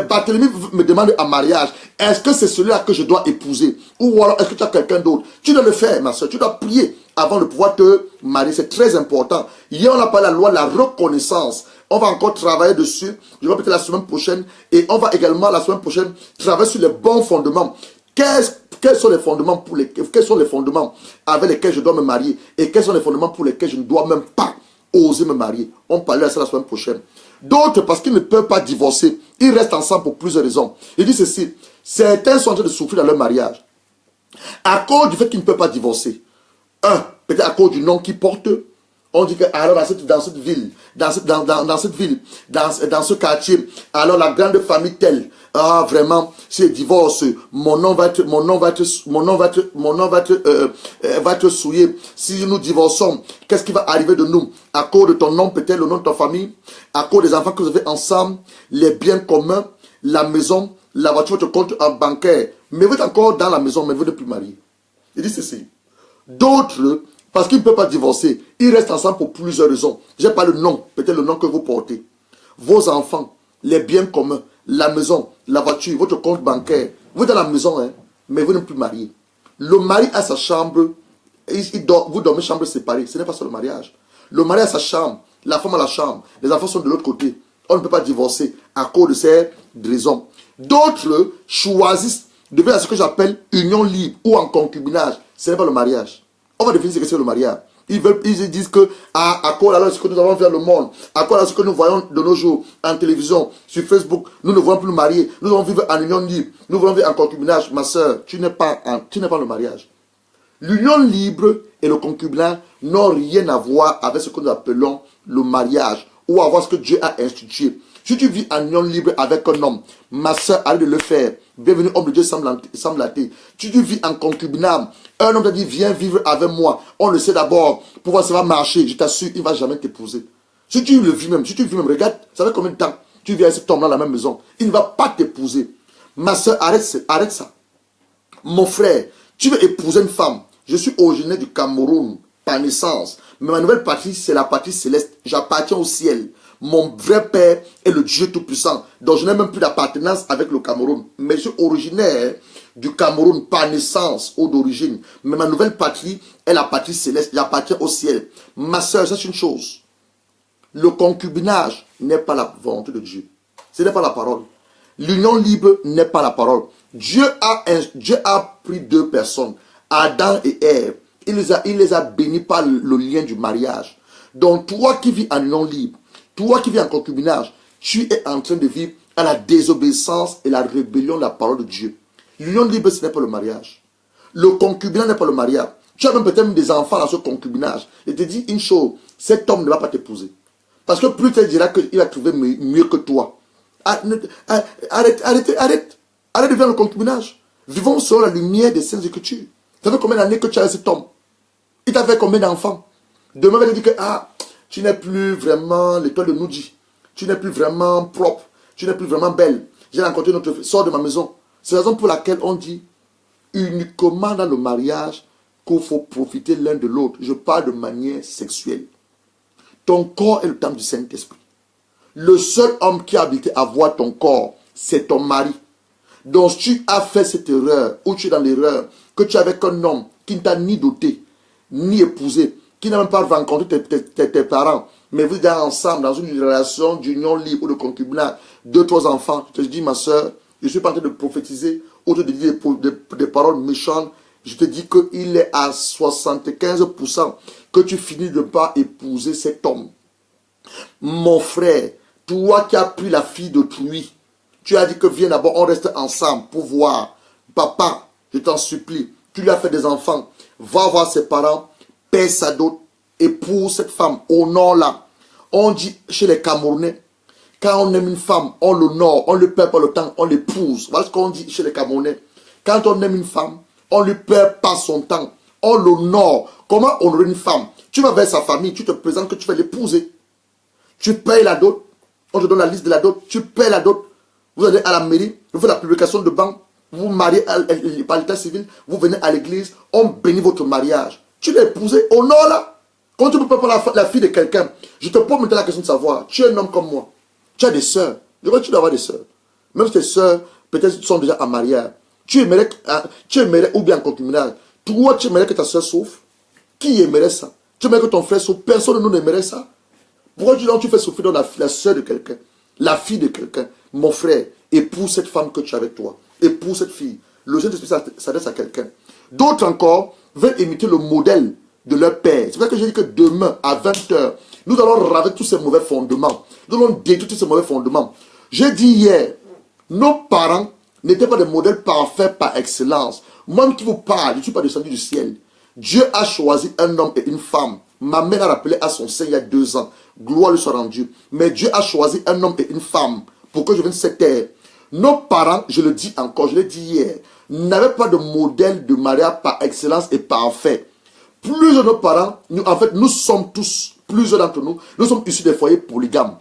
Barthélemy me demande en mariage. Est-ce que c'est celui-là que je dois épouser? Ou alors, est-ce que tu as quelqu'un d'autre? Tu dois le faire, ma soeur. Tu dois prier avant de pouvoir te marier. C'est très important. Hier, on a parlé de la loi de la reconnaissance. On va encore travailler dessus. Je vais peut-être la semaine prochaine. Et on va également, la semaine prochaine, travailler sur les bons fondements. Quels sont les fondements avec lesquels je dois me marier et quels sont les fondements pour lesquels je ne dois même pas oser me marier? On parlera de ça la semaine prochaine. D'autres, parce qu'ils ne peuvent pas divorcer, ils restent ensemble pour plusieurs raisons. Il dit ceci, certains sont en train de souffrir dans leur mariage à cause du fait qu'ils ne peuvent pas divorcer. Peut-être à cause du nom qu'ils portent. On dit que alors dans cette ville, dans ce quartier, alors la grande famille telle, vraiment, si elle divorce, mon nom va être souillé. Si nous divorçons, qu'est-ce qui va arriver de nous? À cause de ton nom, peut-être le nom de ta famille, à cause des enfants que vous avez ensemble, les biens communs, la maison, la voiture, votre compte en bancaire. Mais vous êtes encore dans la maison, mais vous n'êtes plus marié. Il dit ceci. D'autres, parce qu'ils ne peuvent pas divorcer, ils restent ensemble pour plusieurs raisons. Je n'ai pas le nom, peut-être le nom que vous portez. Vos enfants, les biens communs, la maison, la voiture, votre compte bancaire. Vous êtes dans la maison, hein, mais vous n'êtes plus marié. Le mari a sa chambre, vous dormez chambre séparée. Ce n'est pas ça le mariage. Le mari a sa chambre, la femme a la chambre, les enfants sont de l'autre côté. On ne peut pas divorcer à cause de ces raisons. D'autres choisissent de faire ce que j'appelle union libre ou en concubinage. Ce n'est pas le mariage. On va définir ce que c'est le mariage. Ils disent que à quoi alors ce que nous avons vers le monde, à quoi alors ce que nous voyons de nos jours en télévision, sur Facebook, nous ne voulons plus nous marier, nous allons vivre en union libre, nous voulons vivre en concubinage. Ma soeur, tu n'es pas le mariage. L'union libre et le concubinage n'ont rien à voir avec ce que nous appelons le mariage ou à voir ce que Dieu a institué. Si tu vis en union libre avec un homme, ma soeur, arrête de le faire. Bienvenue, homme de Dieu, semble athée. Si tu vis en concubinage, un homme t'a dit, viens vivre avec moi. On le sait d'abord. Pour voir si ça va marcher, je t'assure, il ne va jamais t'épouser. Si tu le vis même, regarde, ça fait combien de temps tu vis avec cet homme dans la même maison. Il ne va pas t'épouser. Ma soeur, arrête ça. Mon frère, tu veux épouser une femme. Je suis originaire du Cameroun, par naissance. Mais ma nouvelle patrie, c'est la patrie céleste. J'appartiens au ciel. Mon vrai père est le Dieu Tout-Puissant. Donc je n'ai même plus d'appartenance avec le Cameroun. Mais je suis originaire du Cameroun par naissance ou d'origine. Mais ma nouvelle patrie est la patrie céleste. J'appartiens au ciel. Ma soeur, c'est une chose. Le concubinage n'est pas la volonté de Dieu. Ce n'est pas la parole. L'union libre n'est pas la parole. Dieu a pris deux personnes, Adam et Ève. Il les a bénis par le lien du mariage. Donc toi qui vis en union libre, toi qui vis en concubinage, tu es en train de vivre à la désobéissance et la rébellion de la parole de Dieu. L'union libre, ce n'est pas le mariage. Le concubinage n'est pas le mariage. Tu as même peut-être des enfants dans ce concubinage. Et te dis une chose, cet homme ne va pas t'épouser. Parce que plus tu diras qu'il va trouver mieux que toi. Arrête de vivre le concubinage. Vivons selon la lumière des Saintes Écritures. Ça fait combien d'années que tu as cet homme? Il t'a fait combien d'enfants? Demain, il va te dire que tu n'es plus vraiment l'étoile de Noudi. Tu n'es plus vraiment propre. Tu n'es plus vraiment belle. J'ai rencontré notre fille. Sors de ma maison. C'est la raison pour laquelle on dit uniquement dans le mariage qu'il faut profiter l'un de l'autre. Je parle de manière sexuelle. Ton corps est le temple du Saint-Esprit. Le seul homme qui a habité à voir ton corps, c'est ton mari. Donc si tu as fait cette erreur, ou tu es dans l'erreur, que tu es avec un homme qui ne t'a ni doté, ni épousé, qui n'a même pas rencontré tes parents, mais vous êtes ensemble dans une relation d'union libre ou de concubinage, 2-3 enfants, je te dis ma soeur, je ne suis pas en train de prophétiser ou de dire des paroles méchantes. Je te dis qu'il est à 75% que tu finis de ne pas épouser cet homme. Mon frère, toi qui as pris la fille d'autrui, tu as dit que viens d'abord, on reste ensemble pour voir. Papa, je t'en supplie, tu lui as fait des enfants, va voir ses parents, paie sa dot, épouse cette femme, honore-la. On dit chez les Camerounais, quand on aime une femme, on l'honore, on ne le perd pas le temps, on l'épouse. Voilà ce qu'on dit chez les Camerounais. Quand on aime une femme, on ne lui perd pas son temps, on l'honore. Comment honorer une femme? Tu vas vers sa famille, tu te présentes que tu vas l'épouser. Tu payes la dot, on te donne la liste de la dot, tu payes la dot. Vous allez à la mairie, vous faites la publication de banque, vous vous mariez par l'état civil, vous venez à l'église, on bénit votre mariage. Tu l'as épousé, honore-la. Quand tu ne peux pas la fille de quelqu'un, je te pose maintenant la question de savoir, tu es un homme comme moi, tu as des sœurs, je crois que tu dois avoir des sœurs. Même si tes sœurs, peut-être sont déjà en mariage, tu aimerais, ou bien en concubinage, toi tu aimerais que ta sœur souffre? Qui aimerait ça? Tu aimerais que ton frère souffre? Personne de nous n'aimerait ça. Pourquoi tu fais souffrir la sœur de quelqu'un, la fille de quelqu'un? Mon frère, épouse cette femme que tu as avec toi. Épouse cette fille. Le Saint-Esprit s'adresse à quelqu'un. D'autres encore veulent imiter le modèle de leur père. C'est pour ça que j'ai dit que demain, à 20h, nous allons raver tous ces mauvais fondements. Nous allons détruire tous ces mauvais fondements. J'ai dit hier, nos parents n'étaient pas des modèles parfaits par excellence. Moi qui vous parle, je ne suis pas descendu du ciel. Dieu a choisi un homme et une femme. Ma mère a rappelé à son sein il y a 2 ans. Gloire lui soit rendue. Mais Dieu a choisi un homme et une femme pour que je vienne sur cette terre. Nos parents, je le dis encore, je l'ai dit hier, n'avaient pas de modèle de mariage par excellence et parfait. Plusieurs de nos parents, nous sommes tous, plusieurs d'entre nous, nous sommes issus des foyers polygames.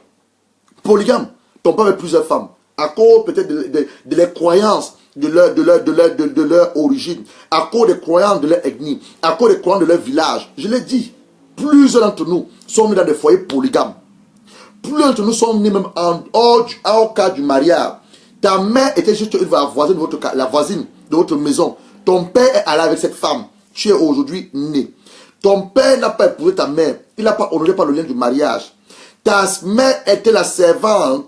Polygames, ton père avait plusieurs femmes. À cause peut-être de leurs croyances, de leur origine, à cause des croyances de leur ethnie, à cause des croyances de leur village. Je l'ai dit, plusieurs d'entre nous sont nés dans des foyers polygames. Plusieurs d'entre nous sont nés même en cas du mariage. Ta mère était juste la voisine de votre maison. Ton père est allé avec cette femme. Tu es aujourd'hui né. Ton père n'a pas épousé ta mère. Il n'a pas honoré par le lien du mariage. Ta mère était la servante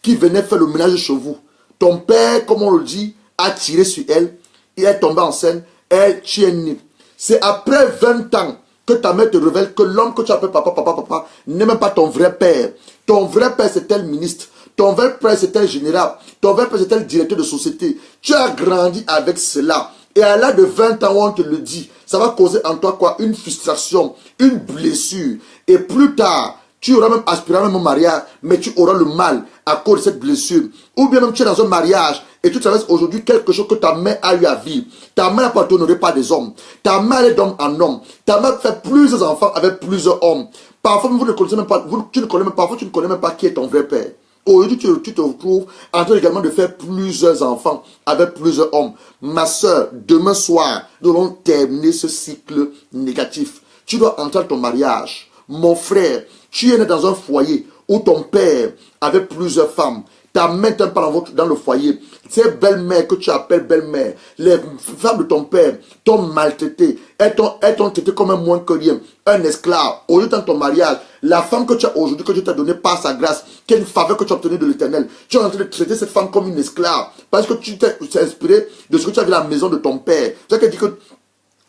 qui venait faire le ménage chez vous. Ton père, comme on le dit, a tiré sur elle. Il est tombé enceinte. Elle, tu es né. C'est après 20 ans que ta mère te révèle que l'homme que tu appelles papa, n'est même pas ton vrai père. Ton vrai père, c'est tel ministre. Ton vrai père, c'est tel général. Ton vrai père, c'est tel directeur de société. Tu as grandi avec cela. Et à l'âge de 20 ans, on te le dit, ça va causer en toi quoi? Une frustration, une blessure. Et plus tard, tu auras même aspiré même au mariage, mais tu auras le mal à cause de cette blessure. Ou bien même tu es dans un mariage et tu traverses aujourd'hui quelque chose que ta mère a eu à vivre. Ta mère n'a pas été honorée par des hommes. Ta mère est d'homme en homme. Ta mère fait plusieurs enfants avec plusieurs hommes. Parfois, vous ne connaissez même pas, parfois, tu ne connais même pas qui est ton vrai père. Aujourd'hui, tu te retrouves en train également de faire plusieurs enfants avec plusieurs hommes. Ma soeur, demain soir, nous allons terminer ce cycle négatif. Tu dois entrer dans ton mariage. Mon frère, tu es né dans un foyer où ton père avait plusieurs femmes. Ta mère n'était pas dans le foyer. Ces belles-mères que tu appelles belles-mères, les femmes de ton père t'ont maltraité. Elles t'ont traité comme un moins que rien, un esclave. Aujourd'hui, dans ton mariage, la femme que tu as aujourd'hui, que Dieu t'a donnée par sa grâce, qui est une faveur que tu as obtenue de l'Éternel, tu es en train de traiter cette femme comme une esclave. Parce que tu t'es inspiré de ce que tu as vu à la maison de ton père. C'est ça qui dit que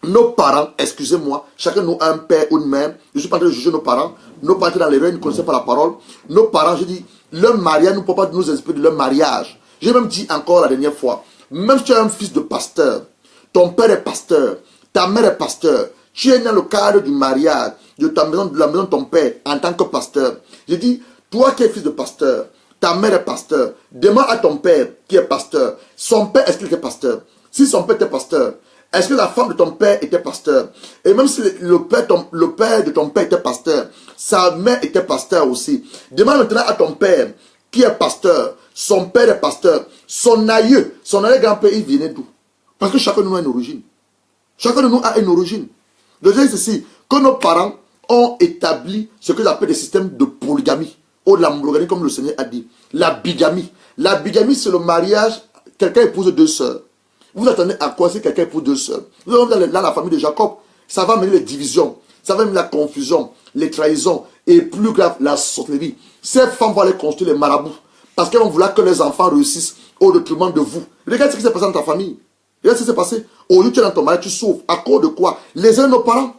nos parents, excusez-moi, chacun nous a un père ou une mère. Je ne suis pas en train de juger nos parents. Nos parents étaient dans l'erreur, ils ne connaissaient pas la parole. Nos parents, je dis, leur mariage ne peut pas nous inspirer de leur mariage. J'ai même dit encore la dernière fois, même si tu es un fils de pasteur, ton père est pasteur, ta mère est pasteur, tu es dans le cadre du mariage, de ta maison, de la maison de ton père, en tant que pasteur. Je dis, toi qui es fils de pasteur, ta mère est pasteur, demande à ton père qui est pasteur, son père, est-ce qu'il était pasteur? Si son père était pasteur, est-ce que la femme de ton père était pasteur? Et même si le père de ton père était pasteur, sa mère était pasteur aussi. Demande maintenant à ton père qui est pasteur, son père est pasteur, son grand-père, il venait d'où? Parce que chacun de nous a une origine. Chacun de nous a une origine. Le dire ceci, que nos parents ont établi ce que j'appelle des systèmes de polygamie, ou de la monogamie comme le Seigneur a dit. La bigamie. La bigamie, c'est le mariage, quelqu'un épouse deux sœurs. Vous attendez à quoi si quelqu'un épouse deux sœurs? Nous allons dans la famille de Jacob. Ça va mener les divisions, ça va mener la confusion, les trahisons et plus grave, la sorcellerie. Ces femmes vont aller construire les marabouts parce qu'elles vont vouloir que les enfants réussissent au détriment de vous. Regarde ce qui s'est passé dans ta famille. Regarde ce qui s'est passé. Aujourd'hui, tu es dans ton mariage, tu souffres. À cause de quoi? Les uns de nos parents.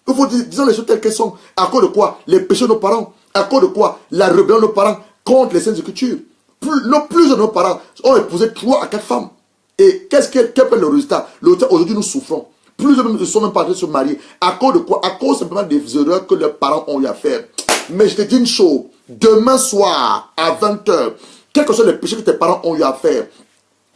Il faut dire, disons les choses telles qu'elles sont. À cause de quoi? Les péchés de nos parents. À cause de quoi? La rébellion de nos parents contre les saintes écritures. Plus de nos parents ont épousé 3 à 4 femmes. Et quel est le résultat? Le résultat, aujourd'hui, nous souffrons. Plus de ne sont même pas en train de se marier. À cause de quoi? À cause simplement des erreurs que leurs parents ont eu à faire. Mais je te dis une chose. Demain soir, à 20h, quels que soient les péchés que tes parents ont eu à faire,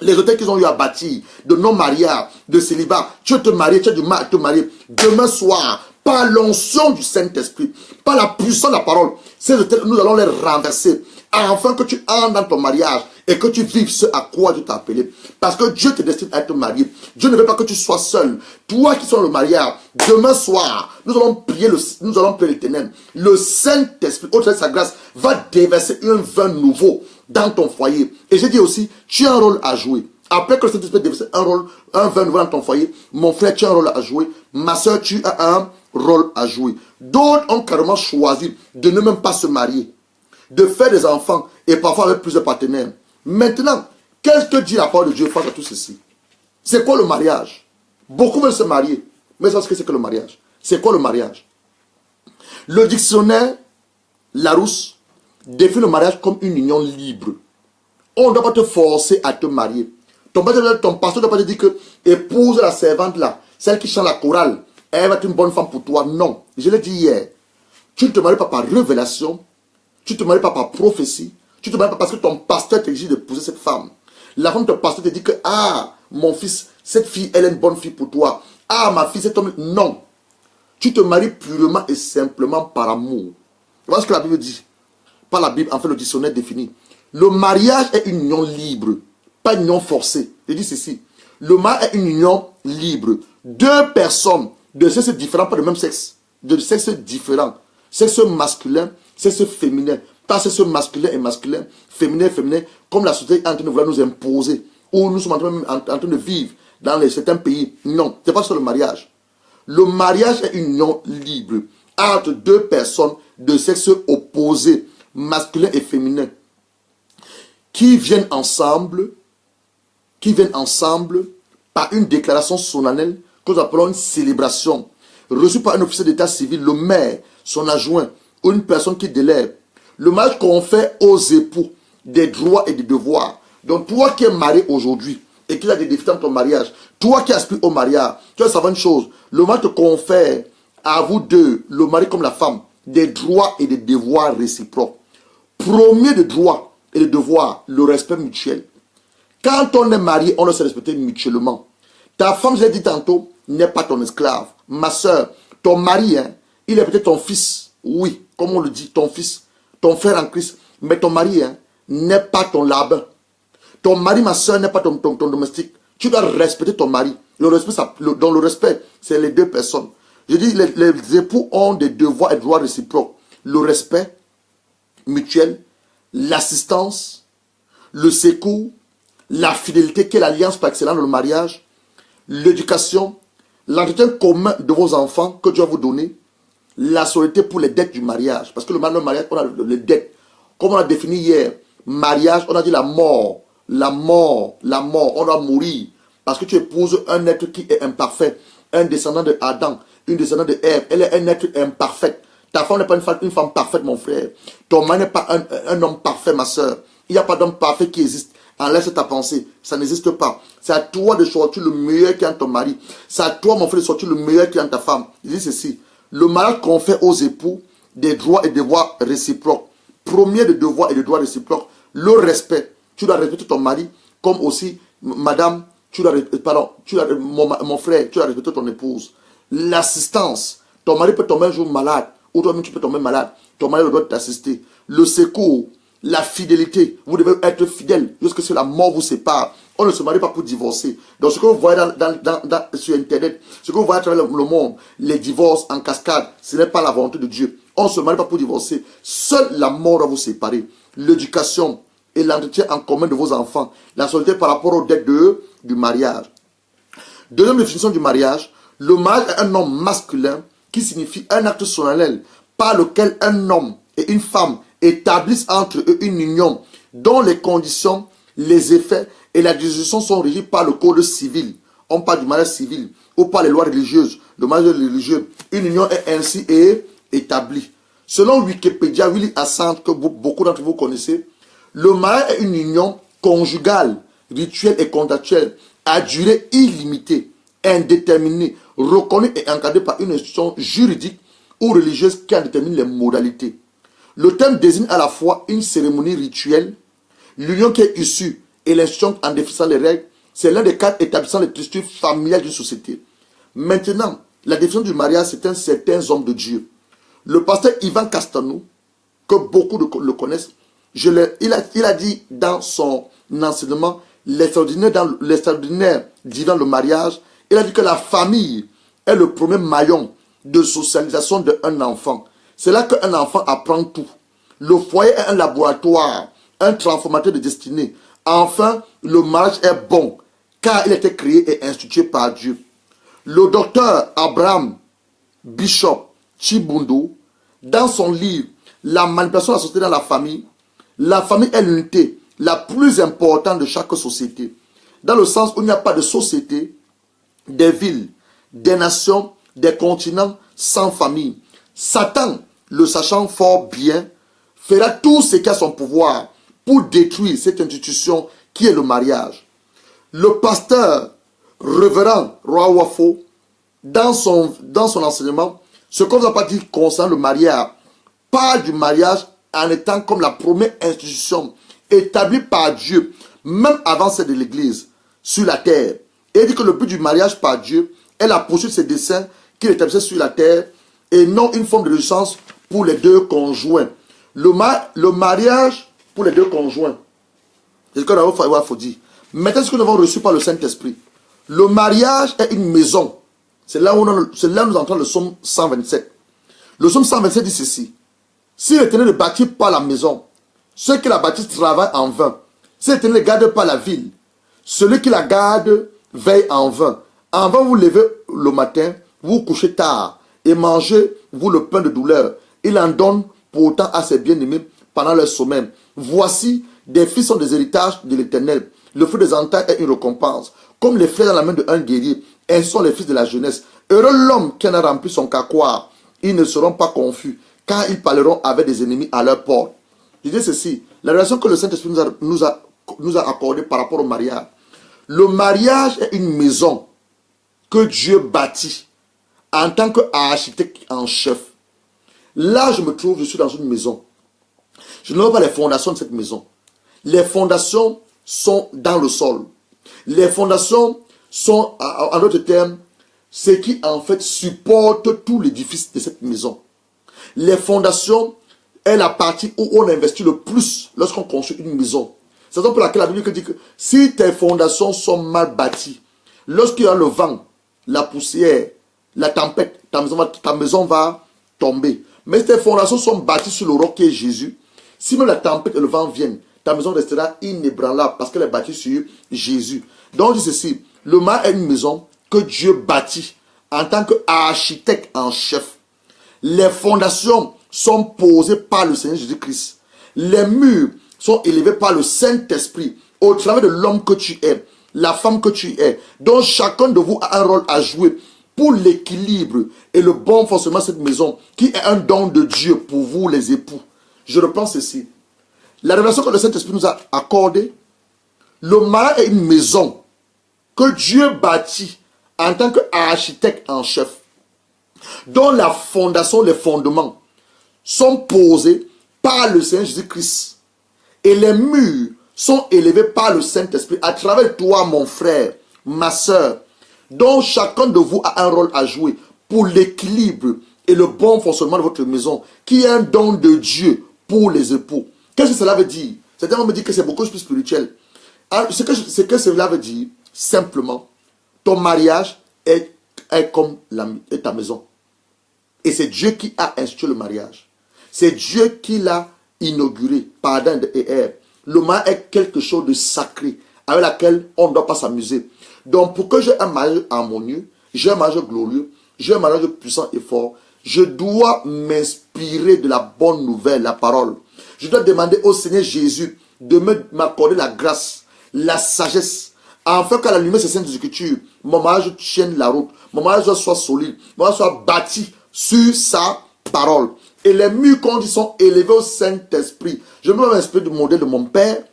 les hôtels qu'ils ont eu à bâtir, de non-mariage, de célibat, tu veux te marier, tu as du mal à te marier. Demain soir, par l'onction du Saint-Esprit, par la puissance de la parole, ces hôtels, nous allons les renverser. Afin que tu entres dans ton mariage et que tu vives ce à quoi Dieu t'a appelé. Parce que Dieu te destine à être marié. Dieu ne veut pas que tu sois seul. Toi qui sois le mariage, demain soir, nous allons prier l'Éternel. Le Saint-Esprit, au travers de sa grâce, va déverser un vin nouveau dans ton foyer. Et j'ai dit aussi, tu as un rôle à jouer. Après que le Saint-Esprit déverse un vin nouveau dans ton foyer, mon frère, tu as un rôle à jouer. Ma soeur, tu as un rôle à jouer. D'autres ont carrément choisi de ne même pas se marier, de faire des enfants et parfois avec plusieurs partenaires. Maintenant, qu'est-ce que dit la parole de Dieu face à tout ceci? C'est quoi le mariage? Beaucoup veulent se marier. Mais c'est ce que c'est que le mariage. C'est quoi le mariage? Le dictionnaire Larousse définit le mariage comme une union libre. On ne doit pas te forcer à te marier. Ton pasteur ne doit pas te dire que épouse la servante là, celle qui chante la chorale, elle va être une bonne femme pour toi. Non, je l'ai dit hier. Tu ne te maries pas par révélation. Tu ne te maries pas par prophétie. Tu ne te maries pas parce que ton pasteur t'exige d'épouser cette femme. La femme de ton pasteur te dit que, ah, mon fils, cette fille, elle est une bonne fille pour toi. Ah, ma fille, cet homme. Non. Tu te maries purement et simplement par amour. Voilà ce que la Bible dit. Pas la Bible, en fait, le dictionnaire définit. Le mariage est une union libre, pas une union forcée. Je dis ceci. Le mariage est une union libre. Deux personnes de sexe différent, pas de même sexe. De sexe différent. Sexe masculin, sexe féminin. Pas sexe masculin et masculin, féminin et féminin, comme la société est en train de vouloir nous imposer. Ou nous sommes en train de vivre dans certains pays. Non, ce n'est pas sur le mariage. Le mariage est une union libre entre deux personnes de sexe opposé, masculin et féminin, qui viennent ensemble par une déclaration solennelle que nous appelons une célébration, reçu par un officier d'état civil, le maire, son adjoint ou une personne qui délègue. Le mariage confère aux époux des droits et des devoirs. Donc toi qui es marié aujourd'hui et qui as des défis dans ton mariage, toi qui aspires au mariage, tu vas savoir une chose, le mariage te confère à vous deux, le mari comme la femme, des droits et des devoirs réciproques. Premier des droits et des devoirs, le respect mutuel. Quand on est marié, on doit se respecter mutuellement. Ta femme, je l'ai dit tantôt, n'est pas ton esclave. Ma soeur, ton mari, hein, il est peut-être ton fils. Oui, comme on le dit, ton fils, ton frère en Christ. Mais ton mari hein, n'est pas ton labin. Ton mari, ma soeur, n'est pas ton domestique. Tu dois respecter ton mari. Le respect, dans le respect, c'est les deux personnes. Je dis, les époux ont des devoirs et des droits réciproques. Le respect mutuel, l'assistance, le secours, la fidélité, qui est l'alliance par excellence dans le mariage, l'éducation, l'entretien commun de vos enfants que Dieu va vous donner, la solidarité pour les dettes du mariage. Parce que le mariage, on a les dettes. Comme on a défini hier, mariage, on a dit la mort, on doit mourir. Parce que tu épouses un être qui est imparfait, un descendant de Adam, une descendante de Ève, elle est un être imparfait. Ta femme n'est pas une femme parfaite, mon frère. Ton mari n'est pas un homme parfait, ma soeur. Il n'y a pas d'homme parfait qui existe. Enlève ta pensée, ça n'existe pas. C'est à toi de sortir le meilleur qui est en ton mari. C'est à toi, mon frère, de sortir le meilleur qui est en ta femme. Je dis ceci, le mariage confère aux époux des droits et devoirs réciproques. Premier des devoirs et des droits réciproques, le respect. Tu dois respecter ton mari, comme aussi, madame, mon frère, tu dois respecter ton épouse. L'assistance. Ton mari peut tomber un jour malade, ou toi-même tu peux tomber malade. Ton mari doit t'assister. Le secours, la fidélité. Vous devez être fidèle jusqu'à ce que la mort vous sépare. On ne se marie pas pour divorcer. Donc ce que vous voyez sur Internet, ce que vous voyez à travers le monde, les divorces en cascade, ce n'est pas la volonté de Dieu. On ne se marie pas pour divorcer. Seule la mort va vous séparer. L'éducation et l'entretien en commun de vos enfants. La solidarité par rapport aux dettes du mariage. Deuxième définition du mariage. Le mariage est un homme masculin qui signifie un acte solennel par lequel un homme et une femme établissent entre eux une union dont les conditions, les effets et la dissolution sont régis par le code civil. On parle du mariage civil ou par les lois religieuses. Le mariage religieux, une union est ainsi établie. Selon Wikipédia, Willy Assand, que beaucoup d'entre vous connaissez, le mariage est une union conjugale, rituelle et contractuelle à durée illimitée, indéterminée, reconnue et encadrée par une institution juridique ou religieuse qui en détermine les modalités. Le terme désigne à la fois une cérémonie rituelle, l'union qui est issue et l'institution en définissant les règles, c'est l'un des cadres établissant les structures familiales d'une société. Maintenant, la définition du mariage, c'est un certain homme de Dieu. Le pasteur Ivan Castanou, que beaucoup le connaissent, il a dit dans son enseignement l'extraordinaire divin le mariage, il a dit que la famille est le premier maillon de socialisation d'un enfant. C'est là qu'un enfant apprend tout. Le foyer est un laboratoire, un transformateur de destinée. Enfin, le mariage est bon, car il a été créé et institué par Dieu. Le docteur Abraham Bishop Chibundu, dans son livre « La manipulation de la société dans la famille est l'unité la plus importante de chaque société. Dans le sens où il n'y a pas de société, des villes, des nations, des continents sans famille. Satan, le sachant fort bien, fera tout ce qui a son pouvoir pour détruire cette institution qui est le mariage. Le pasteur révérend Roi Wafo, dans son enseignement, ce qu'on ne va pas dire concernant le mariage, parle du mariage en étant comme la première institution établie par Dieu, même avant celle de l'Église, sur la terre. Et il dit que le but du mariage par Dieu est la poursuite de ses desseins qu'il établissait sur la terre et non une forme de réjouissance pour les deux conjoints. Le mariage pour les deux conjoints, c'est ce qu'il faut dire. Maintenant, ce que nous avons reçu par le Saint-Esprit, le mariage est une maison. C'est là où nous entrons le psaume 127. Le psaume 127 dit ceci. Si l'Éternel ne bâtit pas la maison, ceux qui la bâtissent travaillent en vain. Si l'Éternel ne garde pas la ville, celui qui la garde veille en vain. En vain vous levez le matin, vous couchez tard et mangez vous le pain de douleur. Il en donne pourtant à ses bien-aimés pendant leur sommeil. Voici, des fils sont des héritages de l'Éternel. Le fruit des entailles est une récompense. Comme les flèches dans la main d'un guerrier, ainsi sont les fils de la jeunesse. Heureux l'homme qui en a rempli son cacoire. Ils ne seront pas confus, car ils parleront avec des ennemis à leur porte. Je dis ceci, la relation que le Saint-Esprit nous a accordée par rapport au mariage. Le mariage est une maison que Dieu bâtit en tant qu'architecte en chef. Là, je suis dans une maison. Je ne vois pas les fondations de cette maison. Les fondations sont dans le sol. Les fondations sont, en d'autres termes, ce qui en fait supporte tout l'édifice de cette maison. Les fondations est la partie où on investit le plus lorsqu'on construit une maison. C'est pour laquelle la Bible dit que si tes fondations sont mal bâties, lorsqu'il y a le vent, la poussière, la tempête, ta maison va tomber. Mais si tes fondations sont bâties sur le roc qui est Jésus, si même la tempête et le vent viennent, ta maison restera inébranlable parce qu'elle est bâtie sur Jésus. Donc, je dis ceci, le mariage est une maison que Dieu bâtit en tant qu'architecte en chef. Les fondations sont posées par le Seigneur Jésus-Christ. Les murs sont élevés par le Saint-Esprit au travers de l'homme que tu es, la femme que tu es. Donc, chacun de vous a un rôle à jouer pour l'équilibre et le bon fonctionnement de cette maison qui est un don de Dieu pour vous les époux. Je reprends ceci. La révélation que le Saint-Esprit nous a accordée, le mariage est une maison que Dieu bâtit en tant qu'architecte en chef, dont la fondation, les fondements sont posés par le Seigneur Jésus-Christ et les murs sont élevés par le Saint-Esprit à travers toi, mon frère, ma soeur, dont chacun de vous a un rôle à jouer pour l'équilibre et le bon fonctionnement de votre maison, qui est un don de Dieu pour les époux. Qu'est-ce que cela veut dire? Certains vont me dire que c'est beaucoup plus spirituel. Ce que cela veut dire, simplement, ton mariage est comme ta maison. Et c'est Dieu qui a institué le mariage. C'est Dieu qui l'a inauguré par Adam et Ève. Le mariage est quelque chose de sacré avec lequel on ne doit pas s'amuser. Donc, pour que j'ai un mariage harmonieux, j'ai un mariage glorieux, j'ai un mariage puissant et fort, je dois m'inspirer de la bonne nouvelle, la parole. Je dois demander au Seigneur Jésus de m'accorder la grâce, la sagesse, afin qu'à la lumière de ces saintes écritures, mon mariage tienne la route, mon mariage soit solide, mon mariage soit bâti sur sa parole. Et les murs qu'on dit sont élevés au Saint-Esprit. Je me m'inspirer du modèle de mon père,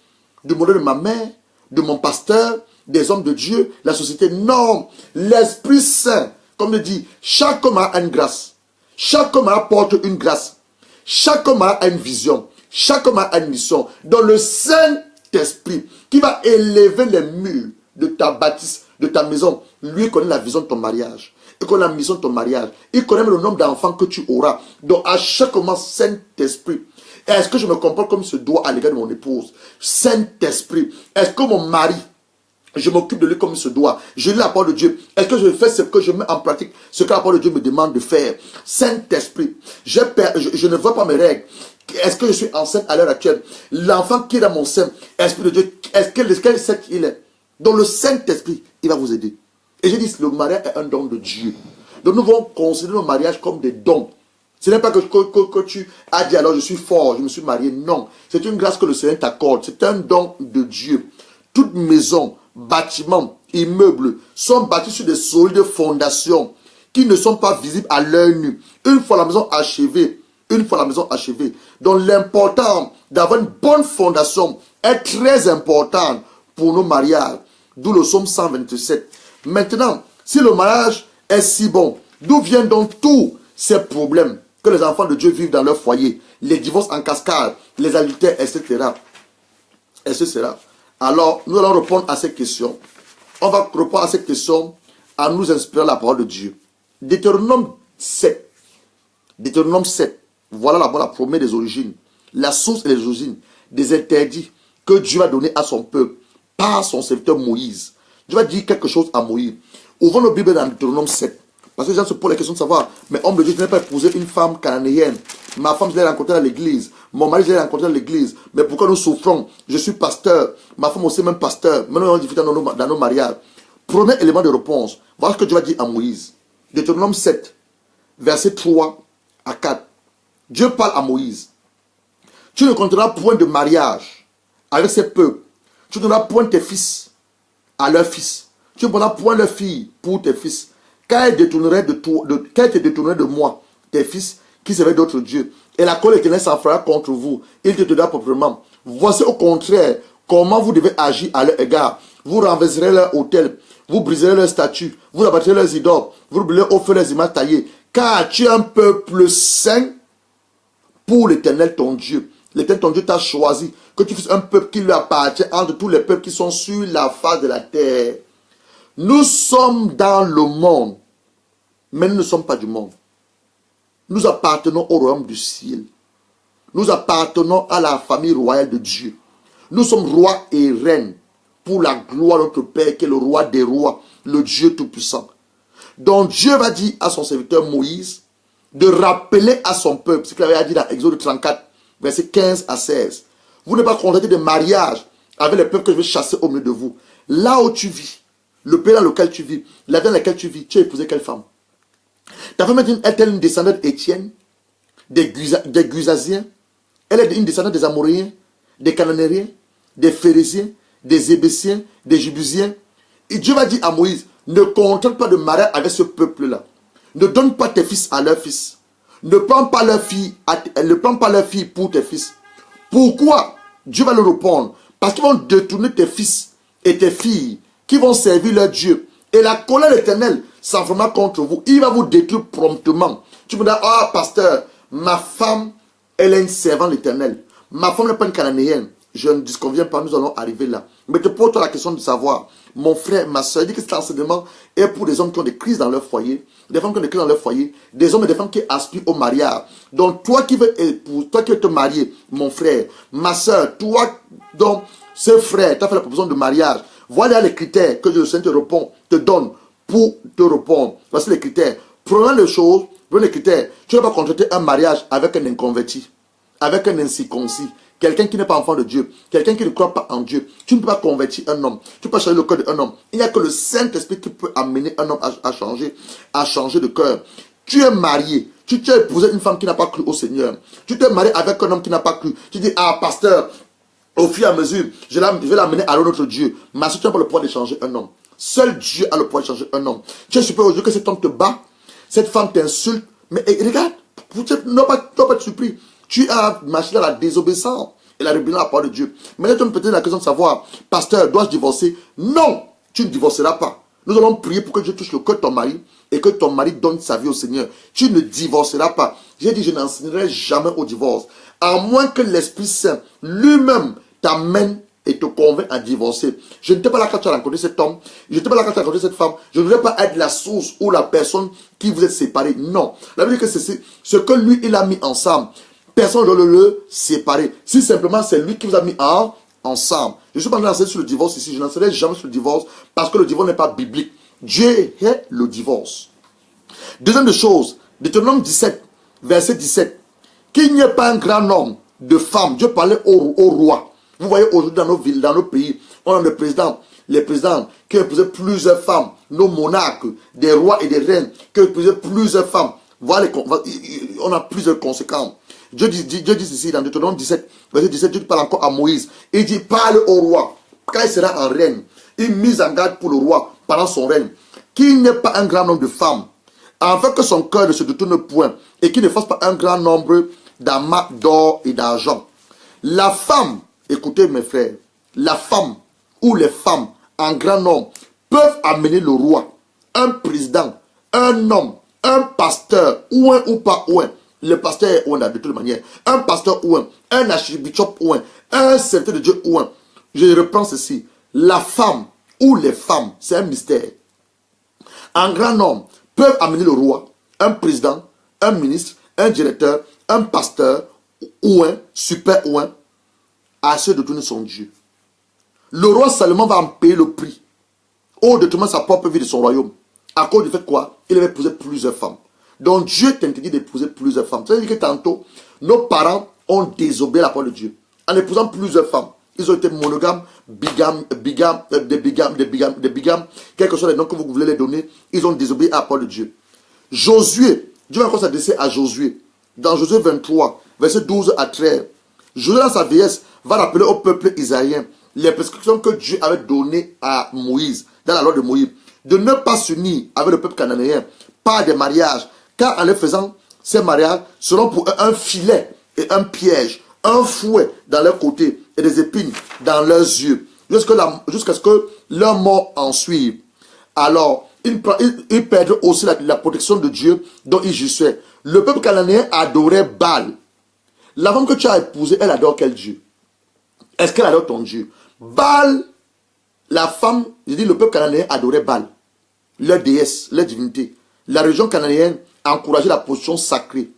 du modèle de ma mère, de mon pasteur, des hommes de Dieu, la société. Non, l'Esprit Saint, comme le dit, chaque homme a une grâce. Chaque homme apporte une grâce. Chaque homme a une vision. Chaque homme a une mission. Dans le Saint-Esprit, qui va élever les murs de ta bâtisse, de ta maison, lui connaît la vision de ton mariage. Il connaît la mission de ton mariage. Il connaît le nombre d'enfants que tu auras. Donc à chaque moment, Saint-Esprit, est-ce que je me comporte comme ce doit à l'égard de mon épouse? Saint-Esprit, est-ce que mon mari, je m'occupe de lui comme il se doit? Je lis la parole de Dieu. Est-ce que je fais ce que je mets en pratique, ce que la parole de Dieu me demande de faire? Saint-Esprit, je ne vois pas mes règles. Est-ce que je suis enceinte à l'heure actuelle? L'enfant qui est dans mon sein, Esprit de Dieu, quel sexe il est? Donc le Saint-Esprit, il va vous aider. Et je dis, le mariage est un don de Dieu. Donc nous devons considérer le mariage comme des dons. Ce n'est pas que tu as dit alors je suis fort, je me suis marié. Non, c'est une grâce que le Seigneur t'accorde. C'est un don de Dieu. Toute maison, bâtiment, immeuble sont bâtis sur des solides fondations qui ne sont pas visibles à l'œil nu. Une fois la maison achevée, donc l'important d'avoir une bonne fondation est très important pour nos mariages. D'où le psaume 127. Maintenant, si le mariage est si bon, d'où viennent donc tous ces problèmes que les enfants de Dieu vivent dans leur foyer? Les divorces en cascade, les adultères, etc. Alors, nous allons répondre à ces questions. On va répondre à ces questions en nous inspirant la parole de Dieu. Deutéronome 7. Voilà la première des origines. La source et les origines des interdits que Dieu a donnés à son peuple par son serviteur Moïse. Dieu va dire quelque chose à Moïse. Ouvrons nos Bibles dans Deutéronome 7. Parce que les gens se posent la question de savoir, mais homme de Dieu, je n'ai pas épousé une femme cananéenne. Ma femme, je l'ai rencontrée dans l'église. Mon mari, je l'ai rencontré dans l'église. Mais pourquoi nous souffrons? Je suis pasteur. Ma femme aussi, même pasteur. Maintenant, nous avons difficulté dans nos mariages. Premier élément de réponse. Voilà ce que Dieu va dire à Moïse. Deutéronome 7, versets 3 à 4. Dieu parle à Moïse. Tu ne compteras point de mariage avec ces peuples. Tu ne donneras point tes fils à leurs fils. Tu ne prendras point leurs filles pour tes fils. Car elles te détourneraient de moi, tes fils, qui seraient d'autres dieux. Et la colère éternelle s'en fera contre vous. Il te donnera proprement. Voici au contraire comment vous devez agir à leur égard. Vous renverserez leur autel. Vous briserez leurs statues. Vous abattrez leurs idoles. Vous brûlerez au feu leurs images taillées. Car tu es un peuple saint pour l'Éternel ton Dieu. L'Éternel ton Dieu t'a choisi. Que tu fasses un peuple qui lui appartient entre tous les peuples qui sont sur la face de la terre. Nous sommes dans le monde. Mais nous ne sommes pas du monde. Nous appartenons au royaume du ciel. Nous appartenons à la famille royale de Dieu. Nous sommes rois et reines pour la gloire de notre Père qui est le roi des rois, le Dieu tout-puissant. Donc Dieu va dire à son serviteur Moïse de rappeler à son peuple ce qu'il avait dit dans Exode 34, versets 15 à 16. Vous n'avez pas contracté de mariage avec les peuples que je vais chasser au milieu de vous. Là où tu vis, le pays dans lequel tu vis, la vie dans laquelle tu vis, tu as épousé quelle femme? Ta femme est-elle une descendante d'Étienne, des Guzaziens? Elle est une descendante des Amoréens, des Cananéens, des Phérésiens, des Hébésiens, des Jébusiens. Et Dieu va dire à Moïse, ne contracte pas de mariage avec ce peuple-là. Ne donne pas tes fils à leurs fils. Ne prends pas leurs filles pour tes fils. Pourquoi? Dieu va leur répondre. Parce qu'ils vont détourner tes fils et tes filles qui vont servir leur Dieu. Et la colère éternelle s'enflammera contre vous. Il va vous détruire promptement. Tu me dis, ah pasteur, ma femme, elle est une servante l'éternel. Ma femme n'est pas une cananéenne. Je ne disconviens pas, nous allons arriver là. Mais te pose-toi la question de savoir, mon frère, ma soeur, dit que cet enseignement est pour des hommes qui ont des crises dans leur foyer, des femmes qui ont des crises dans leur foyer, des hommes et des femmes qui aspirent au mariage. Donc toi qui veux te marier, mon frère, ma soeur, toi donc ce frère, tu as fait la proposition de mariage. Voilà les critères que le Seigneur te donne pour te répondre. Voici les critères. Prenons les choses, prenons les critères. Tu ne vas pas contracter un mariage avec un inconverti, avec un incirconcis. Quelqu'un qui n'est pas enfant de Dieu, quelqu'un qui ne croit pas en Dieu. Tu ne peux pas convertir un homme. Tu peux pas changer le cœur d'un homme. Il n'y a que le Saint-Esprit qui peut amener un homme à changer de cœur. Tu es marié. Tu t'es épousé une femme qui n'a pas cru au Seigneur. Tu t'es marié avec un homme qui n'a pas cru. Tu dis, ah pasteur, au fur et à mesure, je vais l'amener à notre Dieu. Mais si tu n'as pas le pouvoir de changer un homme. Seul Dieu a le pouvoir de changer un homme. Tu es surpris aujourd'hui que cet homme te bat, cette femme t'insulte. Mais regarde, ne pas être surpris. Tu as marché dans la désobéissance et la rébellion à la parole de Dieu. Maintenant, tu me poses la question de savoir, pasteur, dois-je divorcer? Non, tu ne divorceras pas. Nous allons prier pour que Dieu touche le cœur de ton mari et que ton mari donne sa vie au Seigneur. Tu ne divorceras pas. J'ai dit, je n'enseignerai jamais au divorce. À moins que l'Esprit Saint lui-même t'amène et te convainc à divorcer. Je n'étais pas là quand tu as rencontré cet homme. Je n'étais pas là quand tu as rencontré cette femme. Je ne voulais pas être la source ou la personne qui vous êtes séparés. Non. La Bible dit que c'est ce que lui, il a mis ensemble. Personne ne doit le séparer. Si simplement c'est lui qui vous a mis ensemble. Je ne suis pas en train d'enseigner sur le divorce ici. Je n'enseignerai jamais sur le divorce parce que le divorce n'est pas biblique. Dieu est le divorce. Deuxième chose, Deutéronome 17, verset 17. Qu'il n'y ait pas un grand nombre de femmes. Dieu parlait au roi. Vous voyez aujourd'hui dans nos villes, dans nos pays, on a les présidents qui ont épousé plusieurs femmes, nos monarques, des rois et des reines qui ont épousé plusieurs femmes. Voilà, on a plusieurs conséquences. Dieu dit ici dans Deutéronome 17, verset 17, Dieu parle encore à Moïse. Il dit, parle au roi, quand il sera en règne. Il mise en garde pour le roi pendant son règne. Qu'il n'y ait pas un grand nombre de femmes, afin que son cœur ne se détourne point, et qu'il ne fasse pas un grand nombre d'amas d'or et d'argent. La femme, écoutez mes frères, la femme ou les femmes en grand nombre peuvent amener le roi, un président, un homme, un pasteur, ou un ou pas ou un. Le pasteur est ou un de toute manière. Un pasteur ou un archibishop ou un serviteur de Dieu ou un. Je reprends ceci. La femme ou les femmes, c'est un mystère. En grand nombre peuvent amener le roi, un président, un ministre, un directeur, un pasteur ou un super ou un à se détourner son Dieu. Le roi Salomon va en payer le prix au détriment de sa propre vie de son royaume. À cause du fait quoi? Il avait épousé plusieurs femmes. Donc Dieu t'interdit d'épouser plusieurs femmes. Ça veut dire que tantôt, nos parents ont désobéi à la parole de Dieu. En épousant plusieurs femmes. Ils ont été monogames, bigames, quels que soient les noms que vous voulez les donner. Ils ont désobéi à la parole de Dieu. Josué, Dieu va encore s'adresser à Josué. Dans Josué 23, verset 12 à 13. Josué dans sa vieillesse va rappeler au peuple israélien les prescriptions que Dieu avait données à Moïse, dans la loi de Moïse, de ne pas s'unir avec le peuple cananéen par des mariages, car en les faisant, ces mariages seront pour eux un filet et un piège, un fouet dans leurs côtés et des épines dans leurs yeux, jusqu'à ce que leur mort en suive. Alors, ils perdent aussi la protection de Dieu dont ils jouissaient. Le peuple cananéen adorait Baal. La femme que tu as épousée, elle adore quel Dieu? Est-ce qu'elle adore ton Dieu? Baal, la femme, je dis le peuple cananéen adorait Baal, leur déesse, leur divinité. La région cananéenne encourageait la position sacrée,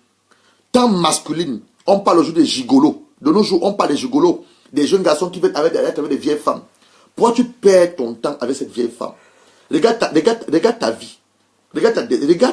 tant masculine. On parle aujourd'hui des gigolos. De nos jours, on parle des gigolos, des jeunes garçons qui veulent être avec des vieilles femmes. Pourquoi tu perds ton temps avec cette vieille femme? Regarde ta vie. Regarde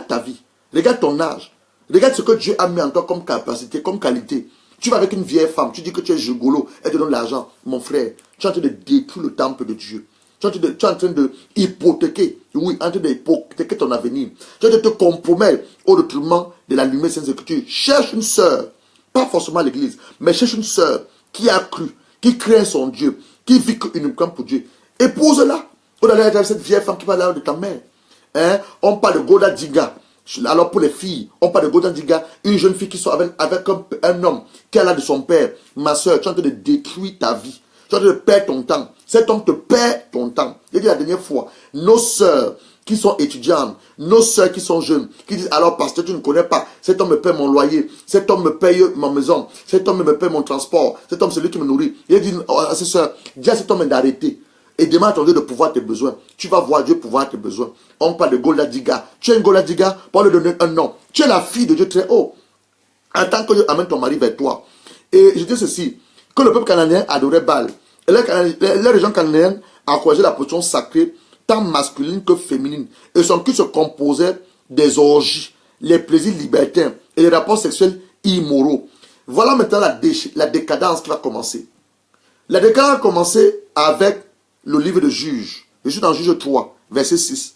ta vie. Regarde ton âge. Regarde ce que Dieu a mis en toi comme capacité, comme qualité. Tu vas avec une vieille femme, tu dis que tu es gigolo, elle te donne l'argent. Mon frère, tu es en train de détruire le temple de Dieu. Tu es en train de hypothéquer, oui, en train d'hypothéquer ton avenir. Tu es en train de te compromettre au détriment de la lumière sainte écriture. Cherche une sœur, pas forcément l'église, mais cherche une sœur qui a cru, qui craint son Dieu, qui vit uniquement pour Dieu. Épouse-la. Au d'aller avec cette vieille femme qui va là de ta mère. Hein? On parle de Goda Diga. Alors pour les filles, on parle de Goda Diga, une jeune fille qui soit avec un homme qui a l'âge de son père. Ma soeur, tu es en train de détruire ta vie. Tu es en train de perdre ton temps. Cet homme te perd ton temps. J'ai dit la dernière fois, nos soeurs qui sont étudiantes, nos soeurs qui sont jeunes, qui disent alors pasteur, tu ne connais pas, cet homme me paie mon loyer, cet homme me paye ma maison, cet homme me paye mon transport, cet homme c'est lui qui me nourrit. Il dit à ses soeurs, dis à cet homme d'arrêter. Et demande à ton Dieu de pouvoir tes besoins. Tu vas voir Dieu pouvoir tes besoins. On parle de Goladiga. Tu es une Goladiga pour lui donner un nom. Tu es la fille de Dieu très haut. En tant que Dieu amène ton mari vers toi. Et je dis ceci, que le peuple cananéen adorait Baal. Et les régions cananéennes encourageaient la position sacrée, tant masculine que féminine. Et son culte se composait des orgies, les plaisirs libertins et les rapports sexuels immoraux. Voilà maintenant la décadence qui va commencer. La décadence a commencé avec le livre de Juges. Je suis dans Juge 3, verset 6.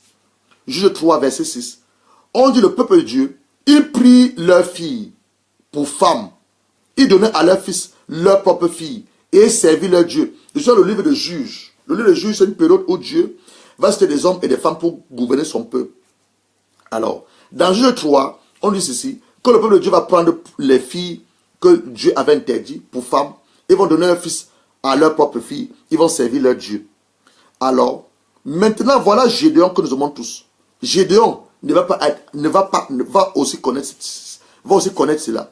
Juge 3, verset 6. On dit le peuple de Dieu, ils prirent leurs filles pour femmes. Ils donnaient à leurs fils leur propre fille et servirent leur Dieu. Je suis dans le livre de Juges. Le livre de Juges, c'est une période où Dieu va citer des hommes et des femmes pour gouverner son peuple. Alors, dans Juge 3, on dit ceci, que le peuple de Dieu va prendre les filles que Dieu avait interdites pour femmes, ils vont donner leurs fils à leur propre fille, ils vont servir leur Dieu. Alors, maintenant, voilà Gédéon que nous aimons tous. Gédéon va aussi connaître cela.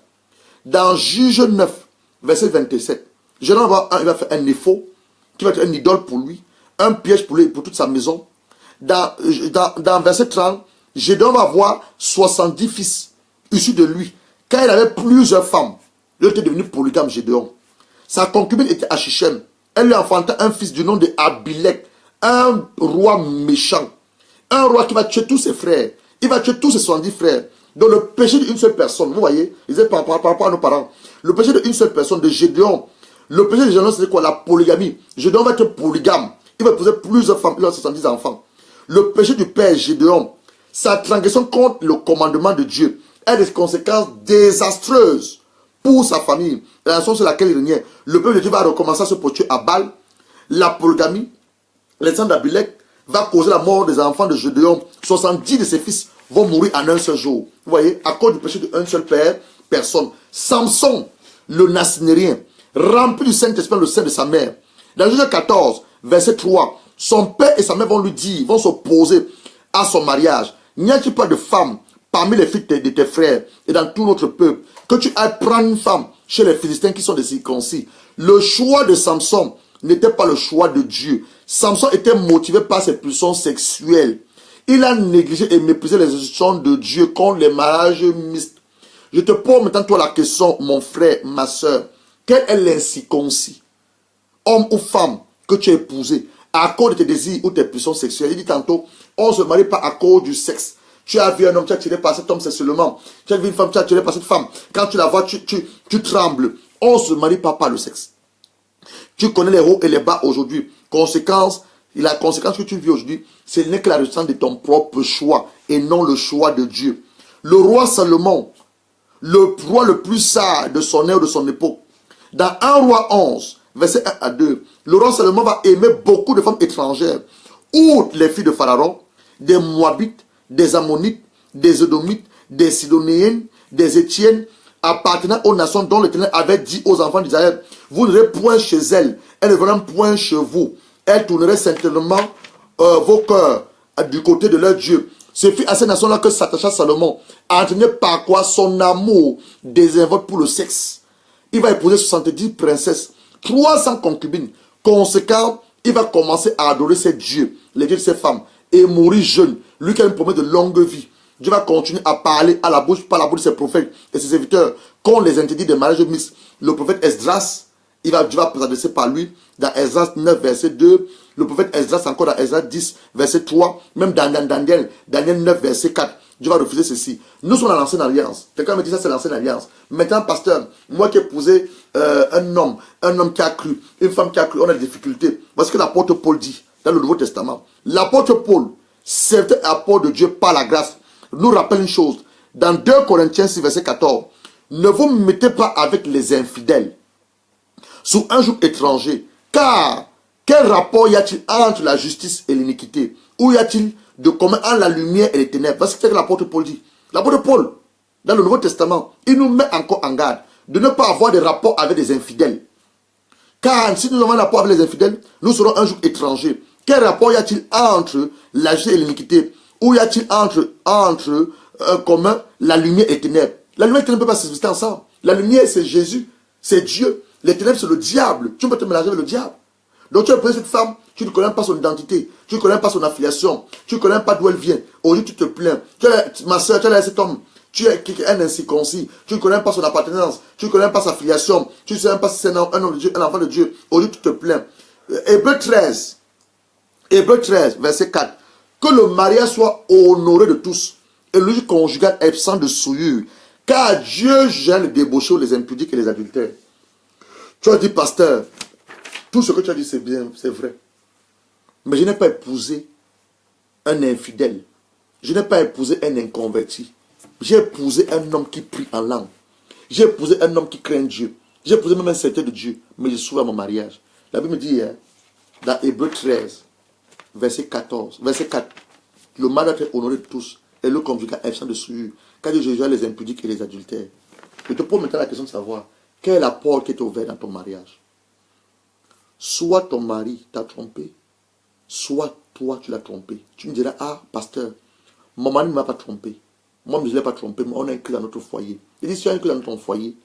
Dans Juge 9, verset 27, Gédéon va faire un éphod qui va être un idole pour lui, un piège pour lui et pour toute sa maison. Dans verset 30, Gédéon va avoir 70 fils issus de lui. Quand il avait plusieurs femmes, il était devenu polygame Gédéon. Sa concubine était Achichem. Elle lui enfanta un fils du nom de Abilek. Un roi méchant. Un roi qui va tuer tous ses frères. Il va tuer tous ses 70 frères. Donc le péché d'une seule personne, vous voyez, par rapport à nos parents, le péché d'une seule personne, de Gédéon, le péché de Gédéon, c'est quoi? La polygamie. Gédéon va être polygame. Il va épouser plusieurs femmes, il a 70 enfants. Le péché du père Gédéon, sa transgression contre le commandement de Dieu, a des conséquences désastreuses pour sa famille, la nation sur laquelle il régnait. Le peuple de Dieu va recommencer à se prostituer à Baal. La polygamie, les sang d'Abilek va causer la mort des enfants de Gédéon. 70 de ses fils vont mourir en un seul jour. Vous voyez, à cause du péché d'un seul père, personne. Samson, le Nasnérien, rempli du Saint-Esprit le sein de sa mère. Dans Juge 14, verset 3, son père et sa mère vont lui dire, vont s'opposer à son mariage. N'y a-t-il pas de femme parmi les filles de tes frères et dans tout notre peuple, que tu ailles prendre une femme chez les Philistins qui sont des circoncis? Le choix de Samson n'était pas le choix de Dieu. Samson était motivé par ses pulsions sexuelles. Il a négligé et méprisé les instructions de Dieu contre les mariages mixtes. Je te pose maintenant toi la question, mon frère, ma soeur. Quel est l'incirconcis, homme ou femme, que tu as épousé à cause de tes désirs ou tes pulsions sexuelles? Il dit tantôt, on ne se marie pas à cause du sexe. Tu as vu un homme, tu as tiré par cet homme sexuellement. Tu as vu une femme, tu as tiré par cette femme. Quand tu la vois, tu trembles. On ne se marie pas par le sexe. Tu connais les hauts et les bas aujourd'hui. Conséquence, la conséquence que tu vis aujourd'hui, ce n'est que la résultante de ton propre choix et non le choix de Dieu. Le roi Salomon, le roi le plus sage de son ère ou de son époque, dans 1 roi 11, verset 1 à 2, le roi Salomon va aimer beaucoup de femmes étrangères, outre les filles de Pharaon, des Moabites, des Ammonites, des Édomites, des Sidoniennes, des Étiennes, appartenant aux nations dont l'Éternel avait dit aux enfants d'Israël, vous n'irez point chez elles, elles ne viendront point chez vous. Elles tourneraient certainement vos cœurs du côté de leur Dieu. Ce fut à ces nations-là que s'attacha Salomon, entraîné par quoi son amour désinvolte pour le sexe. Il va épouser 70 princesses, 300 concubines. Conséquent, il va commencer à adorer ses dieux, les dieux de ses femmes, et mourir jeune. Lui qui a une promesse de longue vie. Dieu va continuer à parler à la bouche, par la bouche de ses prophètes et ses serviteurs, qu'on les interdit de mariage mixte. Le prophète Esdras, Dieu va s'adresser par lui dans Esdras 9, verset 2. Le prophète Esdras encore dans Esdras 10, verset 3. Même dans Daniel 9, verset 4. Dieu va refuser ceci. Nous sommes dans l'ancienne alliance. Quelqu'un me dit ça, c'est l'ancienne alliance. Maintenant, pasteur, moi qui ai épousé un homme qui a cru, une femme qui a cru, on a des difficultés. Voici ce que l'apôtre Paul dit dans le Nouveau Testament. L'apôtre Paul, c'est apôtre de Dieu par la grâce, nous rappelle une chose. Dans 2 Corinthiens 6, verset 14, ne vous mettez pas avec les infidèles sous un joug étranger, car quel rapport y a-t-il entre la justice et l'iniquité? Où y a-t-il de commun entre la lumière et les ténèbres? Voici ce que l'apôtre Paul dit. L'apôtre Paul, dans le Nouveau Testament, il nous met encore en garde de ne pas avoir de rapport avec des infidèles. Car si nous avons un rapport avec les infidèles, nous serons un joug étranger. Quel rapport y a-t-il entre la justice et l'iniquité? Où y a-t-il entre commun la lumière et les ténèbres? La lumière et les ténèbres ne peuvent pas s'exister ensemble. La lumière, c'est Jésus, c'est Dieu. Les ténèbres, c'est le diable. Tu peux te mélanger avec le diable. Donc tu as pris cette femme, tu ne connais pas son identité, tu ne connais pas son affiliation, tu ne connais pas d'où elle vient. Aujourd'hui, tu te plains. Ma soeur, tu as cet homme, tu es un incirconcis, tu ne connais pas son appartenance, tu ne connais pas sa filiation, tu ne sais même pas si c'est un homme de Dieu, un enfant de Dieu. Aujourd'hui, tu te plains. Hébreux 13, verset 4. Que le mariage soit honoré de tous et le conjugal absent de souillure, car Dieu gêne les débauchés, les impudiques et les adultères. Tu as dit, pasteur, tout ce que tu as dit, c'est bien, c'est vrai. Mais je n'ai pas épousé un infidèle. Je n'ai pas épousé un inconverti. J'ai épousé un homme qui prie en langue. J'ai épousé un homme qui craint Dieu. J'ai épousé même un serviteur de Dieu. Mais je suis à mon mariage. La Bible me dit, dans Hébreux 13, verset 14, verset 4, le mariage doit être honoré de tous et le conjugal absent de souillure, car Dieu juge les impudiques et les adultères. Je te pose maintenant la question de savoir quelle est la porte qui est ouverte dans ton mariage. Soit ton mari t'a trompé, soit toi tu l'as trompé. Tu me diras, ah pasteur, mon mari ne m'a pas trompé. Moi je ne l'ai pas trompé, mais on a un clé dans notre foyer. Il dit, si tu as un clé dans ton foyer,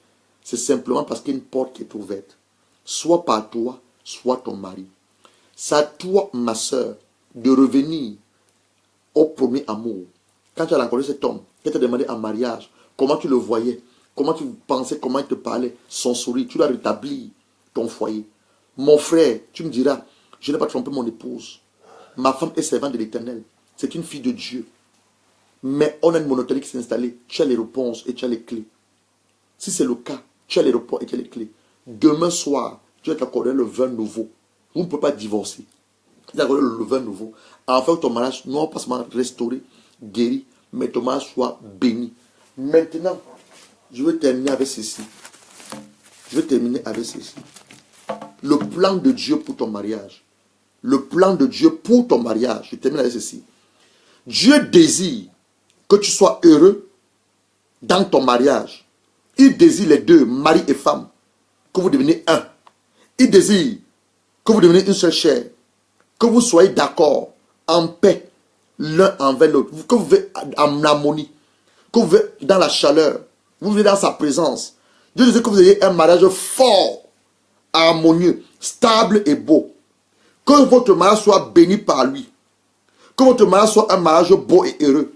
c'est simplement parce qu'il y a une porte qui est ouverte. Soit par toi, soit ton mari. C'est à toi, ma soeur, de revenir au premier amour. Quand tu as rencontré cet homme, qui t'a demandé en mariage, comment tu le voyais, comment tu pensais, comment il te parlait, son sourire, tu dois rétablir ton foyer. Mon frère, tu me diras, je n'ai pas trompé mon épouse. Ma femme est servante de l'Éternel. C'est une fille de Dieu. Mais on a une monotonie qui s'est installée. Tu as les réponses et tu as les clés. Si c'est le cas, tu as les réponses et tu as les clés. Demain soir, tu vas t'accorder le vin nouveau. Vous ne pouvez pas divorcer. Tu vas t'accorder le vin nouveau. Afin que ton mariage, non pas seulement restauré, guéri, mais ton mariage soit béni. Maintenant, je vais terminer avec ceci. Le plan de Dieu pour ton mariage. Le plan de Dieu pour ton mariage. Je termine avec ceci. Dieu désire que tu sois heureux dans ton mariage. Il désire les deux, mari et femme, que vous deveniez un. Il désire que vous deveniez une seule chair. Que vous soyez d'accord, en paix, l'un envers l'autre. Que vous vivez en harmonie. Que vous vivez dans la chaleur. Vous vivez dans sa présence. Dieu désire que vous ayez un mariage fort, harmonieux, stable et beau. Que votre mariage soit béni par lui. Que votre mariage soit un mariage beau et heureux.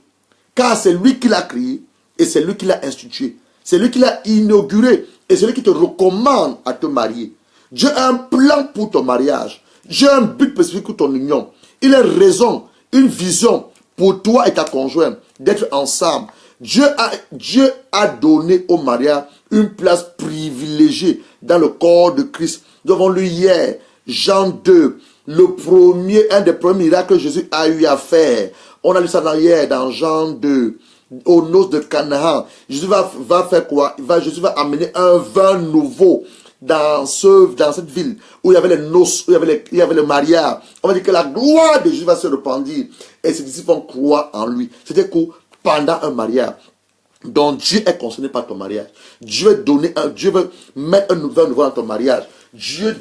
Car c'est lui qui l'a créé et c'est lui qui l'a institué. C'est lui qui l'a inauguré et c'est lui qui te recommande à te marier. Dieu a un plan pour ton mariage. Dieu a un but spécifique pour ton union. Il a raison, une vision pour toi et ta conjointe d'être ensemble. Dieu a donné au mariage une place privilégiée dans le corps de Christ. Nous avons lu hier, Jean 2, un des premiers miracles que Jésus a eu à faire. On a lu ça hier dans Jean 2, aux noces de Canaan. Jésus va faire quoi? Jésus va amener un vin nouveau dans cette ville où il y avait les noces, où il y avait le mariage, on va dire que la gloire de Jésus va se répandre et ses disciples vont croire en lui. C'était que pendant un mariage, donc Dieu est concerné par ton mariage. Dieu veut mettre un nouveau dans ton mariage. Dieu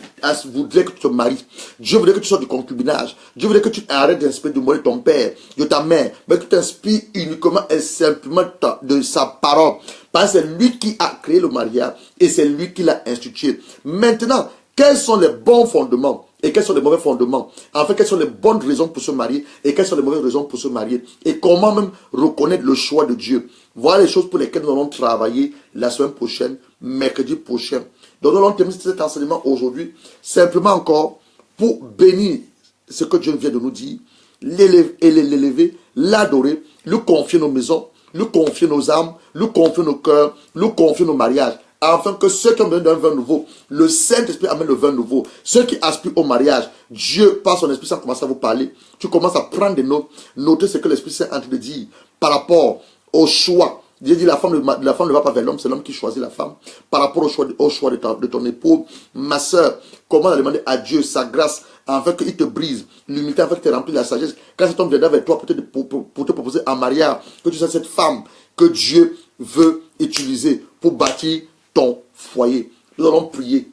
voudrait que tu te maries. Dieu voudrait que tu sois du concubinage. Dieu voudrait que tu arrêtes d'inspirer du mot de ton père, de ta mère, mais que tu t'inspires uniquement et simplement de sa parole. Parce que c'est lui qui a créé le mariage et c'est lui qui l'a institué. Maintenant, quels sont les bons fondements et quels sont les mauvais fondements? En fait, quelles sont les bonnes raisons pour se marier et quelles sont les mauvaises raisons pour se marier? Et comment même reconnaître le choix de Dieu? Voilà les choses pour lesquelles nous allons travailler la semaine prochaine, mercredi prochain. Donc nous allons terminer cet enseignement aujourd'hui, simplement encore pour bénir ce que Dieu vient de nous dire, l'élever, l'adorer, lui confier nos maisons, lui confier nos âmes, lui confier nos cœurs, lui confier nos mariages. Afin que ceux qui ont besoin d'un vin nouveau, le Saint-Esprit amène le vin nouveau. Ceux qui aspirent au mariage, Dieu, par son Esprit Saint, commence à vous parler. Tu commences à prendre des notes, noter ce que l'Esprit Saint est en train de dire par rapport au choix. Dieu dit la femme ne va pas vers l'homme, c'est l'homme qui choisit la femme. Par rapport au choix de ton époux, ma soeur, comment demander à Dieu sa grâce afin qu'il te brise, l'humilité afin qu'il te remplisse la sagesse. Quand cet homme viendra vers toi pour te proposer un mariage, que tu sois cette femme que Dieu veut utiliser pour bâtir ton foyer. Nous allons prier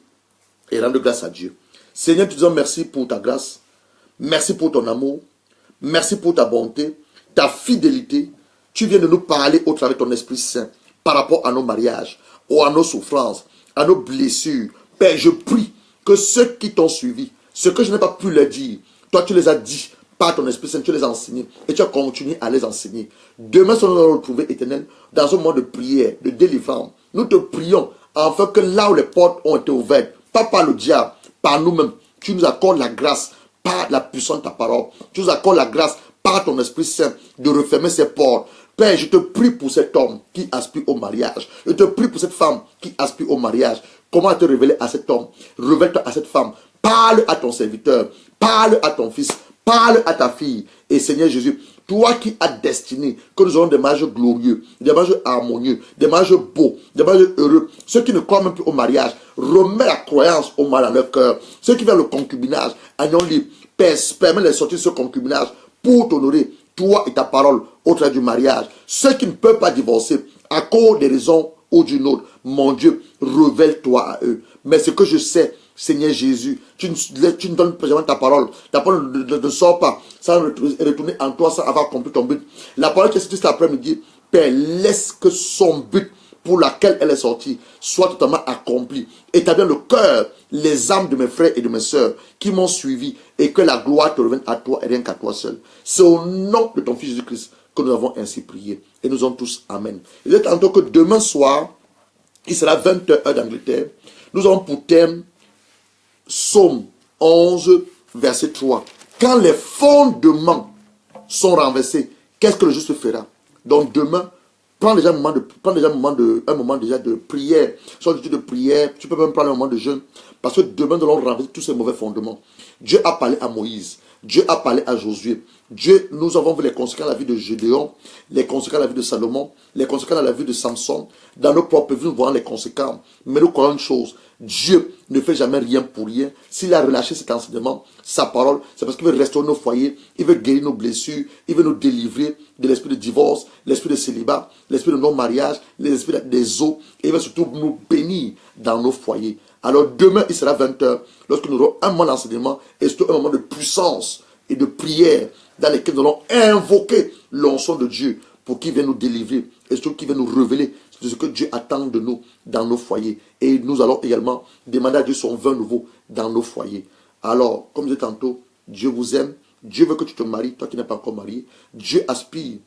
et rendre grâce à Dieu. Seigneur, nous te disons merci pour ta grâce, merci pour ton amour, merci pour ta bonté, ta fidélité. Tu viens de nous parler au travers de ton Esprit Saint par rapport à nos mariages, ou à nos souffrances, à nos blessures. Père, je prie que ceux qui t'ont suivi, ce que je n'ai pas pu leur dire, toi tu les as dit par ton Esprit Saint, tu les as enseignés et tu as continué à les enseigner. Demain, nous allons nous retrouver, Éternel, dans un moment de prière, de délivrance. Nous te prions afin que là où les portes ont été ouvertes, pas par le diable, par nous-mêmes, tu nous accordes la grâce par la puissance de ta parole. Tu nous accordes la grâce par ton Esprit Saint de refermer ces portes. Père, je te prie pour cet homme qui aspire au mariage. Je te prie pour cette femme qui aspire au mariage. Comment te révéler à cet homme? Révèle-toi à cette femme. Parle à ton serviteur. Parle à ton fils. Parle à ta fille. Et Seigneur Jésus, toi qui as destiné que nous aurons des mariages glorieux, des mariages harmonieux, des mariages beaux, des mariages heureux. Ceux qui ne croient même plus au mariage, remets la croyance au mal dans leur cœur. Ceux qui veulent le concubinage, agneau libre, permets les sortir de ce concubinage pour t'honorer, toi et ta parole, au travers du mariage. Ceux qui ne peuvent pas divorcer à cause des raisons ou d'une autre, mon Dieu, révèle-toi à eux. Mais ce que je sais, Seigneur Jésus, tu ne donnes pas ta parole. Ta parole ne sort pas sans retourner en toi, sans avoir accompli ton but. La parole qui est sortie cet après-midi, Père, laisse que son but pour laquelle elle est sortie soit totalement accompli. Établis le cœur, les âmes de mes frères et de mes sœurs qui m'ont suivi et que la gloire te revienne à toi et rien qu'à toi seul. C'est au nom de ton Fils Jésus-Christ que nous avons ainsi prié. Et nous avons tous Amen. Il est tantôt que demain soir, il sera 20h heure d'Angleterre. Nous avons pour thème Psaume 11, verset 3. Quand les fondements sont renversés, qu'est-ce que le juste fera? Donc demain, prends déjà un moment de prière. Soit de prière, tu peux même prendre un moment de jeûne. Parce que demain, nous allons renverser tous ces mauvais fondements. Dieu a parlé à Moïse. Dieu a parlé à Josué. Nous avons vu les conséquences de la vie de Gédéon, les conséquences de la vie de Salomon, les conséquences de la vie de Samson. Dans nos propres vies, nous voyons les conséquences. Mais nous croyons une chose. Dieu ne fait jamais rien pour rien. S'il a relâché cet enseignement, sa parole, c'est parce qu'il veut restaurer nos foyers, il veut guérir nos blessures, il veut nous délivrer de l'esprit de divorce, l'esprit de célibat, l'esprit de non-mariage, l'esprit des eaux, et il veut surtout nous bénir dans nos foyers. Alors demain, il sera 20h, lorsque nous aurons un moment d'enseignement et surtout un moment de puissance et de prière dans lequel nous allons invoquer l'onction de Dieu pour qu'il vienne nous délivrer et surtout qu'il vienne nous révéler de ce que Dieu attend de nous dans nos foyers. Et nous allons également demander à Dieu son vin nouveau dans nos foyers. Alors, comme je disais tantôt, Dieu vous aime. Dieu veut que tu te maries, toi qui n'es pas encore marié. Dieu aspire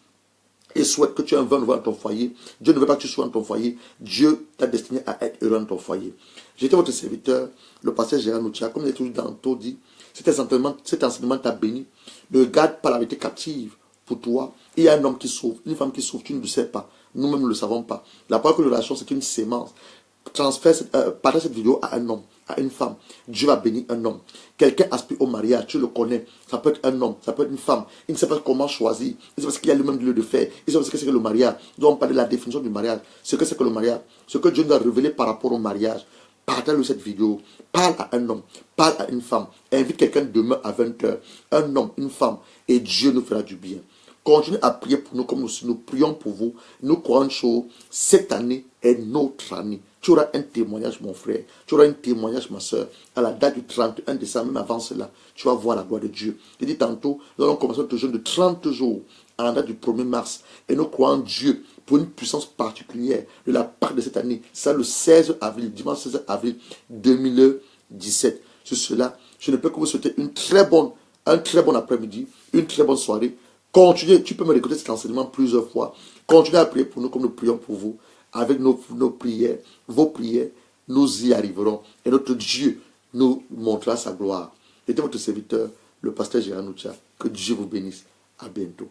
et souhaite que tu aies un vin nouveau dans ton foyer. Dieu ne veut pas que tu sois dans ton foyer. Dieu t'a destiné à être heureux dans ton foyer. J'étais votre serviteur, le pasteur Gérard Noutia. Comme il est toujours tantôt dit, cet enseignement t'a béni. Ne garde pas la vérité captive pour toi. Il y a un homme qui souffre, une femme qui souffre, tu ne le sais pas. Nous-mêmes ne le savons pas. La parole que nous lâchons, c'est une sémence. Partage cette vidéo à un homme, à une femme. Dieu va bénir un homme. Quelqu'un aspire au mariage, tu le connais. Ça peut être un homme, ça peut être une femme. Il ne sait pas comment choisir. Il ne sait pas ce qu'il y a lui-même lieu de faire. Il ne sait pas ce que c'est que le mariage. Nous allons parler de la définition du mariage. Ce que c'est que le mariage. Ce que Dieu nous a révélé par rapport au mariage. Partage cette vidéo. Parle à un homme, parle à une femme. Invite quelqu'un demain à 20h. Un homme, une femme. Et Dieu nous fera du bien. Continuez à prier pour nous comme nous prions pour vous. Nous croyons que cette année est notre année. Tu auras un témoignage, mon frère. Tu auras un témoignage, ma soeur. À la date du 31 décembre, même avant cela, tu vas voir la gloire de Dieu. Je dis tantôt, nous allons commencer notre jeûne de 30 jours à la date du 1er mars. Et nous croyons Dieu pour une puissance particulière de la part de cette année. C'est le 16 avril, dimanche 16 avril 2017. Sur cela, je ne peux que vous souhaiter un très bon après-midi, une très bonne soirée. Continuez, tu peux me réécouter cet enseignement plusieurs fois. Continuez à prier pour nous comme nous prions pour vous. Avec nos prières, vos prières, nous y arriverons. Et notre Dieu nous montrera sa gloire. Était votre serviteur, le pasteur Gérard Noucha. Que Dieu vous bénisse. À bientôt.